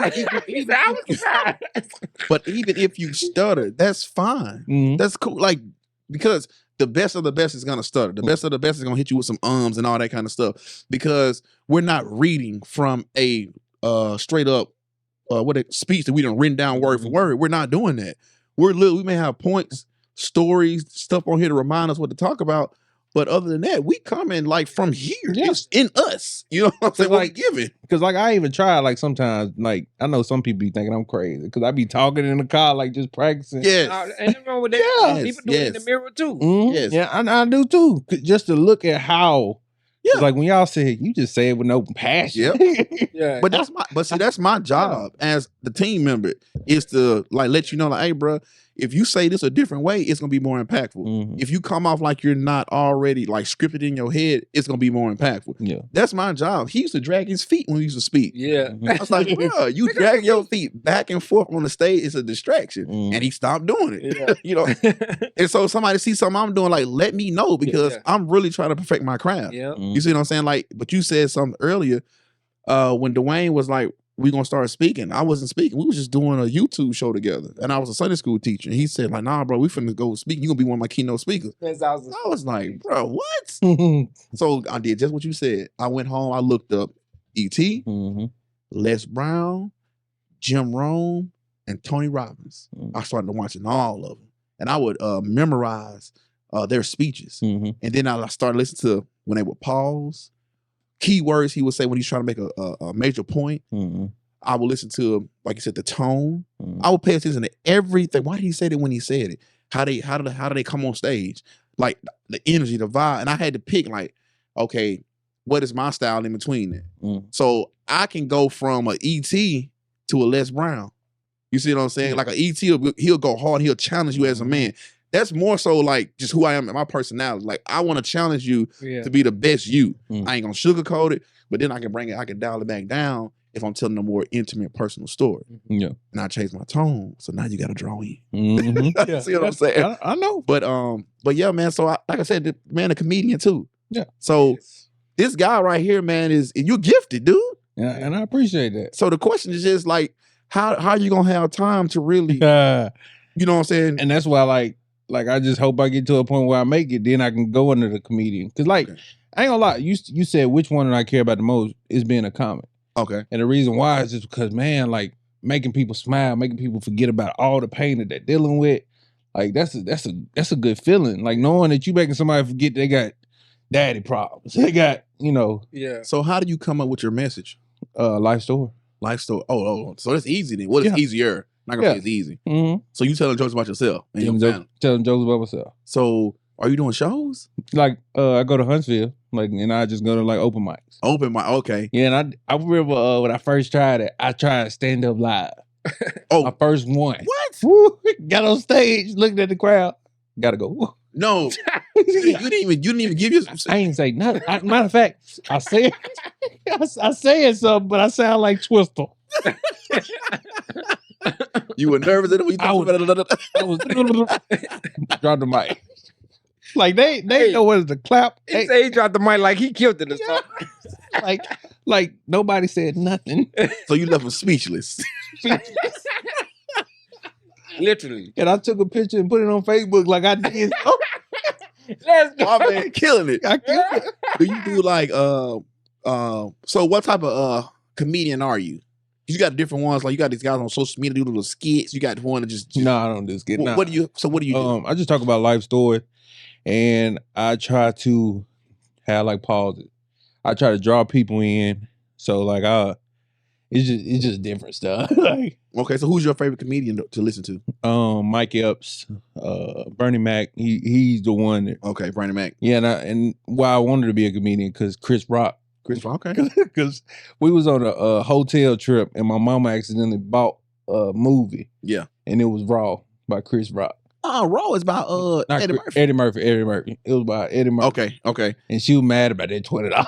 He said, I was surprised.
but even if you stutter, that's fine.
Mhm.
That's cool. Like, because the best of the best is gonna stutter. The best of the best is gonna hit you with some ums and all that kind of stuff. Because we're not reading from a straight up speech that we done written down word for word. We're not doing that. We may have points, stories, stuff on here to remind us what to talk about. But other than that, we come in like from here.
Yeah.
It's in us. You know what I'm saying?
Like-
What we giving.
Cause like I even try like sometimes like I know some people be thinking I'm crazy because I be talking in the car like just practicing.
Yes.
Ain't nothing wrong with that.
Yes,
People do it in the
yes.
mirror too.
Mhm.
Yes.
Yeah, I do too. Just to look at how,
Yeah.
like when y'all say you just say it with no passion.
Yeah.
But that's my job as the team member is to like let you know, like, hey, bro, if you say this a different way, it's gonna be more impactful.
Mhm.
If you come off like you're not already like scripted in your head, it's gonna be more impactful.
Yeah.
That's my job. He used to drag his feet when he used to speak.
Yeah.
Mhm.
I was like, bro, you drag your feet back and forth on the stage, it's a distraction.
Mhm.
And he stopped doing it.
Yeah.
You know, and so somebody sees something I'm doing, like, let me know because
Yeah.
I'm really trying to perfect my craft.
Yeah.
You see what I'm saying? Like, but you said something earlier when Dwayne was like, we gonna start speaking. I wasn't speaking. We was just doing a YouTube show together. And I was a Sunday school teacher. And he said, like, nah, bro, we finna go speak. You gonna be one of my keynote speakers.
That's awesome.
I was like, bro, what?
Mhm.
So I did just what you said. I went home, I looked up E.T.,
Mhm.
Les Brown, Jim Rome, and Tony Robbins.
Mhm.
I started watching all of them. And I would memorize their speeches.
Mhm.
And then I started listening to when they would pause, keywords he would say when he's trying to make a major point.
Mhm.
I would listen to, like you said, the tone.
Mhm.
I would pay attention to everything. Why did he say it when he said it? How do they come on stage? Like the energy, the vibe. And I had to pick like, okay, what is my style in between that?
Mhm.
So I can go from a E.T. to a Les Brown. You see what I'm saying? Like a E.T. he'll go hard. He'll challenge you as a man. That's more so like just who I am and my personality. Like I want to challenge you
Yeah.
to be the best you.
Mm.
I ain't gonna sugarcoat it, but then I can dial it back down if I'm telling a more intimate, personal story.
Yeah.
And I change my tone. So now you gotta draw in.
Mhm.
See what I'm saying?
I know.
But yeah, man. So like I said, the man, a comedian too.
Yeah.
So this guy right here, man, you're gifted, dude.
Yeah, and I appreciate that.
So the question is just like, how are you gonna have time to really, you know what I'm saying?
And that's why like I just hope I get to a point where I make it, then I can go into the comedian. Cause like
Okay.
I ain't gonna lie, you said which one that I care about the most is being a comic.
Okay.
And the reason why is just because, man, like making people smile, making people forget about all the pain that they're dealing with. Like that's a good feeling. Like knowing that you making somebody forget they got daddy problems. They got,
Yeah.
So how do you come up with your message?
life story.
Life story. Oh, so that's easy then. What is
Yeah.
easier? Not gonna
Yeah.
say it's easy.
Mm-hmm.
So you telling jokes about yourself and your family.
Telling jokes about myself.
So are you doing shows?
Like I go to Huntsville, like, and I just go to like open mics.
Open mic. Okay.
Yeah, and I remember when I first tried it, I tried stand up live.
Oh,
My first one.
what?
Woo, got on stage, looked at the crowd. Gotta go. Woo.
No. you didn't even give you.
I ain't say nothing. Matter of fact, I said I said something, but I sound like Twister.
You were nervous.
I was drop the mic. Like they
Hey.
know what is the clap.
He said he dropped the mic like he killed it or
Yeah.
something.
Like nobody said nothing.
So you left him speechless.
Literally.
And I took a picture and put it on Facebook like I did.
Let's go.
Oh man, killing it.
I killed it.
Do you do like so what type of comedian are you? You got different ones, like you got these guys on social media do little skits. You got one that just
No, I don't do skit.
what do you do?
I just talk about life story, and I try to have like pauses. I try to draw people in. So like it's just different stuff. Like
Okay, so who's your favorite comedian to listen to?
Mike Epps, Bernie Mac, he's the one that,
Okay, Bernie Mac.
yeah, and why I wanted to be a comedian because Chris Rock.
Chris Rock, okay.
Because we was on a hotel trip and my mama accidentally bought a movie.
Yeah.
And it was Raw by Chris Rock.
Raw is about
Not
Eddie
Chris-
Murphy.
Eddie Murphy. It was by Eddie Murphy.
Okay.
And she was mad about that $20.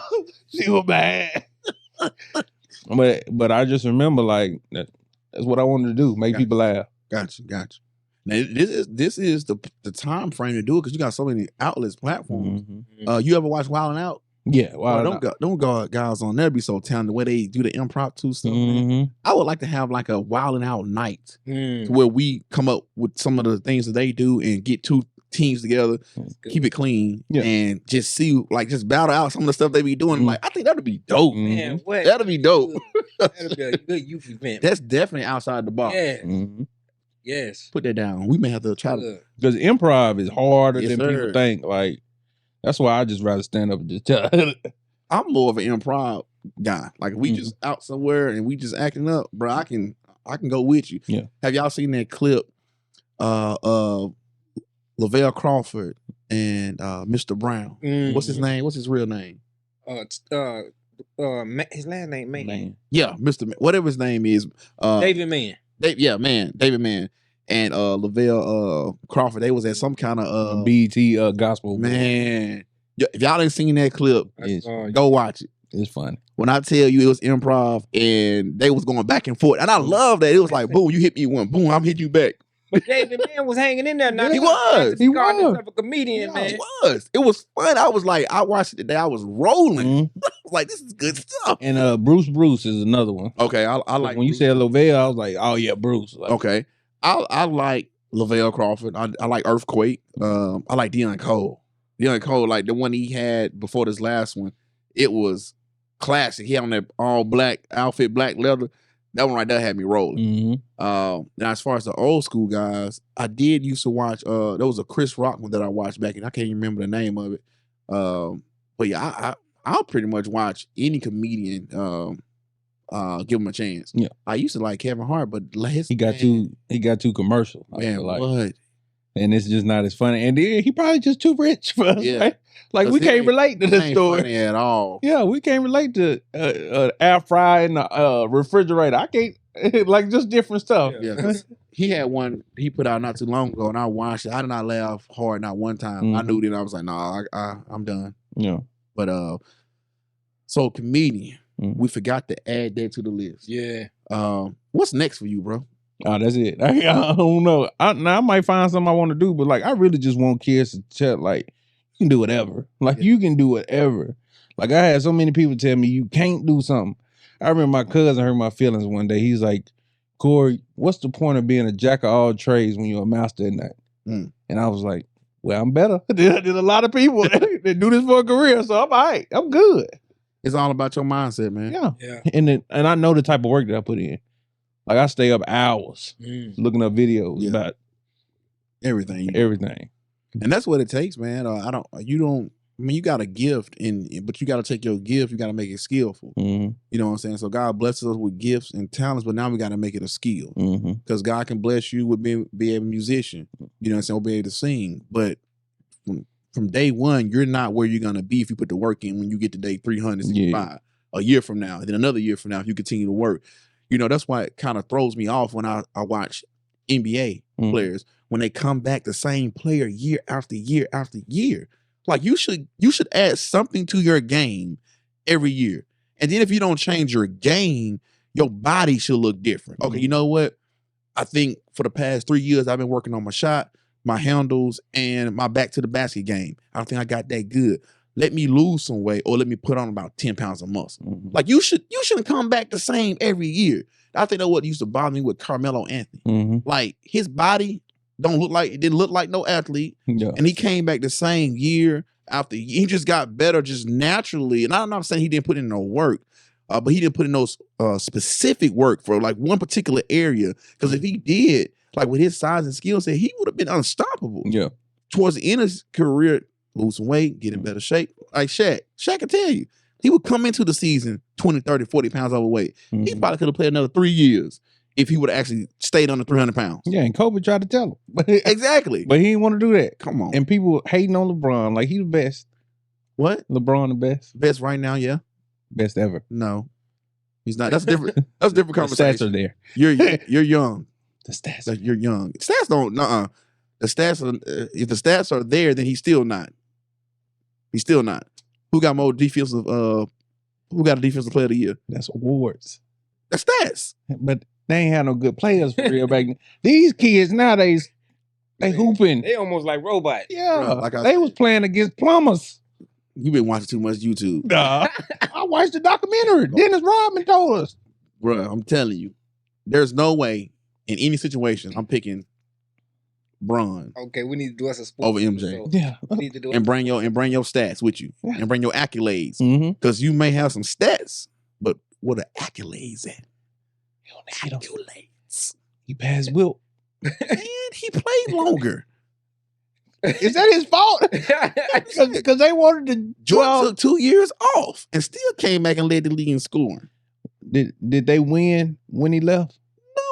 She was mad. but I just remember like that's what I wanted to do, make people laugh.
Gotcha. Now this is the time frame to do it because you got so many outlets, platforms.
Mhm.
You ever watch Wild 'N Out?
Yeah. Wow.
Don't go guys on there be so talented the way they do the impromptu stuff. Man.
Mhm.
I would like to have like a Wild 'N Out night
Mm.
to where we come up with some of the things that they do and get two teams together, keep it clean,
Yeah.
and just see just battle out some of the stuff they be doing.
Mhm.
Like I think that'd be dope.
Mhm.
Man, what?
That'd be dope.
That'd be a good youth event.
That's definitely outside the box.
Yeah.
Mhm.
Yes.
Put that down. We may have to try to.
Good.
Because improv is harder
Yes,
than
sir.
people think. Like that's why I just rather stand up and just tell.
I'm more of an improv guy. Like if we just out somewhere and we just acting up, bro. I can go with you.
Yeah.
Have y'all seen that clip of Lavelle Crawford and Mr. Brown? What's his name? What's his real name?
His last name, man.
Yeah, whatever his name is.
David Mann.
David Mann. And Lavelle Crawford, they was at some kind of
BET gospel.
man. If y'all ain't seen that clip,
It's,
go watch it.
it's funny.
When I tell you it was improv and they was going back and forth, and I love that. It was like, boom, you hit me one, boom, I'm hitting you back.
But David Mann was hanging in there. Now
He was.
He called himself a comedian,
Yeah,
man.
it was. It was fun. I was like, I watched it today. I was rolling.
Mhm.
I was like, this is good stuff.
And Bruce is another one.
Okay, I like
when you said Lavelle, I was like, oh yeah, Bruce. Like,
okay, I like Lavelle Crawford. I like Earthquake. I like Deion Cole. Deion Cole, like the one he had before this last one, it was classic. He had on that all black outfit, black leather. That one right there had me rolling.
Mhm.
Now, as far as the old school guys, I did used to watch. There was a Chris Rock one that I watched back, and I can't even remember the name of it. But yeah, I'll pretty much watch any comedian. Give him a chance.
Yeah.
I used to like Kevin Hart, but
He got too commercial. I
Man,
feel like.
what?
And it's just not as funny. And then he probably just too rich for us.
Yeah.
Right? Like we
'Cause it
can't
ain't-
relate to
It
this
ain't
story.
funny at all.
Yeah, we can't relate to air fry and refrigerator. I can't like just different stuff.
Yeah, 'cause he had one he put out not too long ago, and I watched it. I did not laugh hard not one time. I
Mhm.
knew then I was like, nah, I'm done.
Yeah.
But so comedian,
Mhm.
we forgot to add that to the list.
Yeah.
What's next for you, bro?
Oh, that's it. I don't know. I might find something I want to do, but like I really just want kids to tell like you can do whatever. Like
Yeah.
you can do whatever. Like I had so many people tell me you can't do something. I remember my cousin hurt my feelings one day. He's like, Corey, what's the point of being a jack of all trades when you're a master at night?
Mm.
And I was like, well, I'm better. There's a lot of people that do this for a career, so I'm all right. I'm good.
It's all about your mindset, man.
Yeah.
Yeah.
And I know the type of work that I put in. Like I stay up hours
Mm.
looking up videos
Yeah.
about
Everything.
everything.
And that's what it takes, man. You got a gift, but you got to take your gift, you got to make it skillful.
Mhm.
You know what I'm saying? So God blesses us with gifts and talents, but now we got to make it a skill.
Mhm.
Because God can bless you with be a musician, you know what I'm saying, or be able to sing. But from day one, you're not where you're going to be if you put the work in when you get to day 365. A year from now, and then another year from now, if you continue to work. You know, that's why it kind of throws me off when I watch NBA
Mhm.
players, when they come back the same player year after year after year. Like you should add something to your game every year. And then if you don't change your game, your body should look different. Okay,
Mhm.
you know what? I think for the past 3 years, I've been working on my shot, my handles, and my back to the basket game. I don't think I got that good. let me lose some weight or let me put on about 10 pounds of muscle.
Mhm.
Like you shouldn't come back the same every year. I think that's what used to bother me with Carmelo Anthony.
Mhm.
Like his body didn't look like no athlete.
Yeah.
And he came back the same year after he just got better just naturally. And I'm not saying he didn't put in no work, but he didn't put in no specific work for like one particular area. Because if he did, like with his size and skill set, he would have been unstoppable.
Yeah.
Towards the end of his career, losing weight, get in better shape. Like Shaq can tell you, he would come into the season 20, 30, 40 pounds overweight. He
Mhm.
probably could have played another 3 years if he would have actually stayed under 300 pounds.
Yeah, and Kobe tried to tell him. But
Exactly.
he didn't want to do that.
Come on.
And people hating on LeBron like he the best.
What?
LeBron the best.
Best right now, yeah.
Best ever.
No. He's not. That's different. That's a different
The stats are
conversation.
there.
You're young.
The stats.
Like, you're young. Stats don't. The stats are. If the stats are there, then he's still not. He's still not. Who got more defensive? Who got a defensive player of the year?
That's awards.
The stats.
But they ain't had no good players for real back then. These kids nowadays, they hooping.
They almost like robots.
Yeah.
Bro, like I
they
said.
was playing against plumbers.
You've been watching too much YouTube,
Nah. I watched the documentary. Dennis Rodman told us.
bro. I'm telling you, there's no way in any situation I'm picking Bron
Okay, we need to do us a sports
over MJ.
episode.
Yeah.
We need to do
and bring your stats with you
Yeah.
and bring your accolades
Mm-hmm.
because you may have some stats, but what are accolades at? Accolades.
He passed Wilt.
And he played longer.
Is that his fault? Because they wanted to.
Jordan took 2 years off and still came back and led the league in scoring.
Did they win when he left?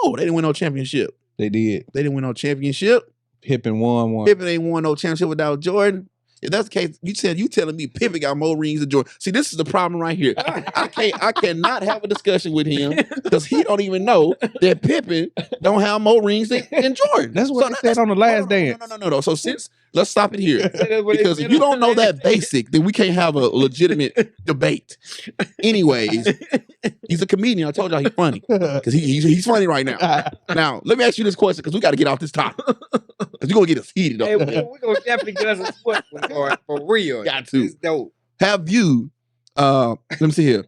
No, they didn't win no championship.
They did.
They didn't win no championship.
Pippen won one.
Pippen ain't won no championship without Jordan. If that's the case, you telling me Pippen got more rings than Jordan. See, this is the problem right here. I cannot have a discussion with him because he don't even know that Pippen don't have more rings than Jordan.
That's what they said on the last dance.
No. So let's stop it here.
That's what they
Because
said
if you
on
don't
the
know
last
that basic, then we can't have a legitimate debate. Anyways, he's a comedian. I told y'all he's funny. Because he's funny right now. Now, let me ask you this question because we got to get off this topic. Because you're going to get us heated
Hey,
up.
we're gonna definitely get us a sports one for real.
Got to.
It's dope.
Have you, let me see here.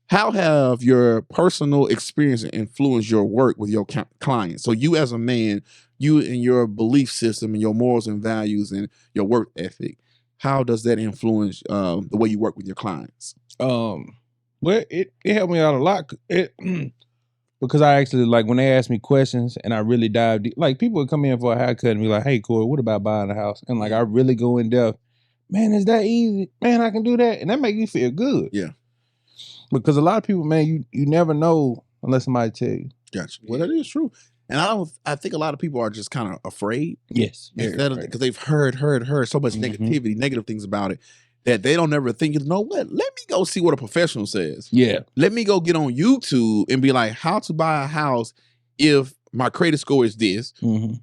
How have your personal experience influenced your work with your clients? So you as a man, you and your belief system and your morals and values and your work ethic, how does that influence the way you work with your clients?
Well, it helped me out a lot. Because I actually, like, when they ask me questions and I really dive deep, like, people would come in for a haircut and be like, hey, Corey, what about buying a house? And, like, I really go in depth. Man, is that easy? Man, I can do that. And that makes you feel good.
Yeah.
Because a lot of people, man, you never know unless somebody tell you.
Gotcha. Well, that is true. And I think a lot of people are just kind of afraid.
Yes.
Instead of, because they've heard so much negativity, negative things about it, that they don't ever think, you know what, let me go see what a professional says.
Yeah.
Let me go get on YouTube and be like, how to buy a house if my credit score is this.
Mm-hmm.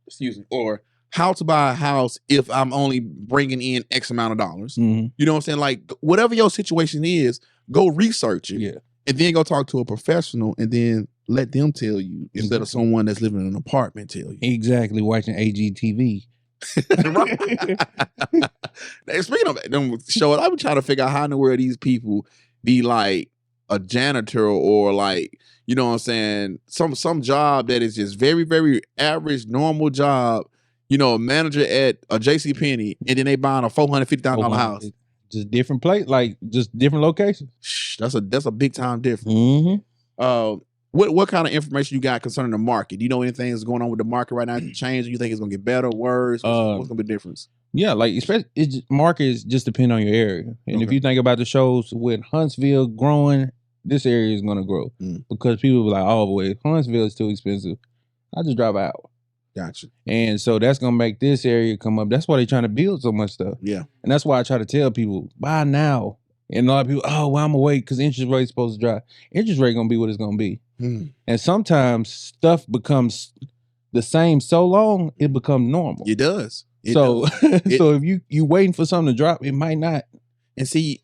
Excuse me. Or how to buy a house if I'm only bringing in X amount of dollars.
Mm-hmm.
You know what I'm saying? Like, whatever your situation is, go research it.
Yeah.
And then go talk to a professional and then let them tell you instead of someone that's living in an apartment tell you.
Exactly. Watching AGTV.
Speaking of them shows, I've been trying to figure out how in the world these people be like a janitor or like, you know what I'm saying, some job that is just very, very average, normal job, you know, a manager at a JCPenney, and then they buying a $450,000 house.
Just different place, like just different locations.
Shh, that's a big time difference.
Mm-hmm.
What kind of information you got concerning the market? Do you know anything that's going on with the market right now? Is it change? Do you think it's gonna get better, worse? What's gonna be the difference?
Yeah, like especially markets just depend on your area. And if
Okay.
you think about the shows with Huntsville growing, this area is gonna grow because people be like, "Oh, boy, Huntsville is too expensive. I just drive out."
Gotcha.
And so that's gonna make this area come up. That's why they're trying to build so much stuff.
Yeah.
And that's why I try to tell people, buy now. And a lot of people, oh, well, I'm gonna wait because interest rate's supposed to drop. Interest rate gonna be what it's gonna be. And sometimes stuff becomes the same so long it becomes normal.
It does.
So if you waiting for something to drop, it might not.
And see,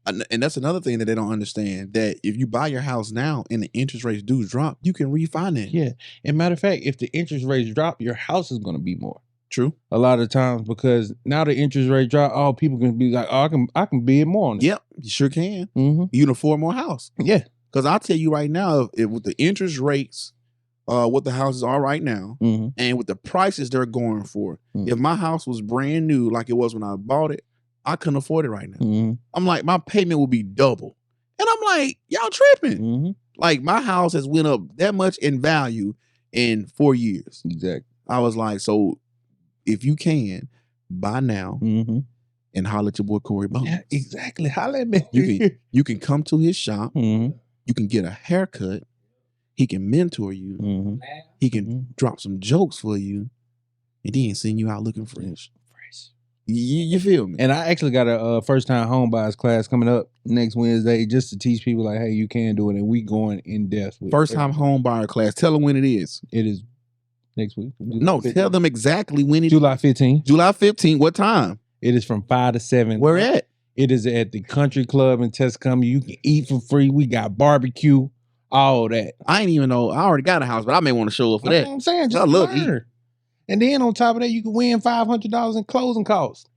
and that's another thing that they don't understand, that if you buy your house now and the interest rates do drop, you can refinance.
Yeah. And matter of fact, if the interest rates drop, your house is gonna be more.
True.
a lot of times because now the interest rate drop. All people can be like, oh, I can bid more on it.
Yep, you sure can.
Mm-hmm.
You can afford more house.
Yeah.
Because I'll tell you right now, if with the interest rates, what the houses are right now,
Mm-hmm.
and with the prices they're going for,
Mm.
if my house was brand new like it was when I bought it, I couldn't afford it right now.
Mm-hmm.
I'm like, my payment will be double. And I'm like, y'all tripping.
Mm-hmm.
Like, my house has went up that much in value in 4 years.
Exactly.
I was like, so if you can, buy now
Mm-hmm.
and holler at your boy Corey Bones.
Yeah, exactly. Holla at me.
You can come to his shop.
Mm-hmm.
You can get a haircut. He can mentor you.
Mm-hmm.
He can drop some jokes for you, and then send you out looking fresh. You feel me?
And I actually got a first time home buyers class coming up next Wednesday just to teach people like, hey, you can do it, and we going in depth. With
First time home buyer class. Tell them when it is.
It is next week.
No, tell them exactly when it is.
July 15th.
July 15th. What time?
It is from 5 to 7.
Where at?
It is at the Country Club in Tuscaloosa. You can eat for free. We got barbecue, all that.
I ain't even know. I already got a house, but I may want to show up for
That's
that.
what I'm saying. Just
I love
learn. And then on top of that, you can win $500 in closing costs.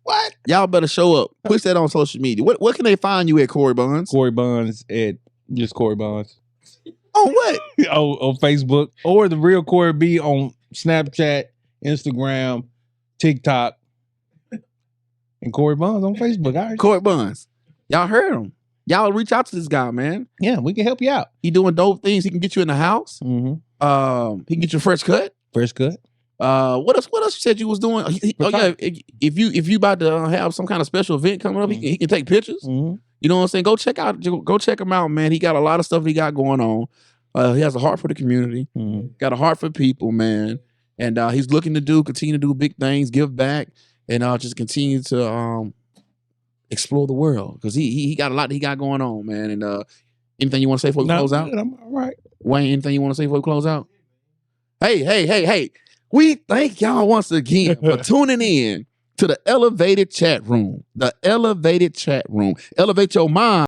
What? Y'all better show up. Push that on social media. What can they find you at, Corey Buns?
Corey Bonds at just Corey Bonds.
On what?
on Facebook. Or the real Corey B on Snapchat, Instagram, TikTok. And Corey Bonds on Facebook. All right.
Corey Buns. Y'all heard him. Y'all reach out to this guy, man.
Yeah, we can help you out.
He doing dope things. He can get you in the house.
Mm-hmm.
He can get you a fresh cut.
Fresh cut.
What else you said you was doing? Oh yeah, if you about to have some kind of special event coming up, he can take pictures.
Mm-hmm.
You know what I'm saying? Go check him out, man. He got a lot of stuff he got going on. He has a heart for the community.
Mm-hmm.
Got a heart for people, man. And he's looking to continue to do big things, give back, and just continue to explore the world because he got a lot that he got going on, man. And anything you want to say before we close out?
I'm all right.
Wayne, anything you want to say before we close out? Hey. We thank y'all once again for tuning in to the Elevated Chat Room. The Elevated Chat Room. Elevate your mind.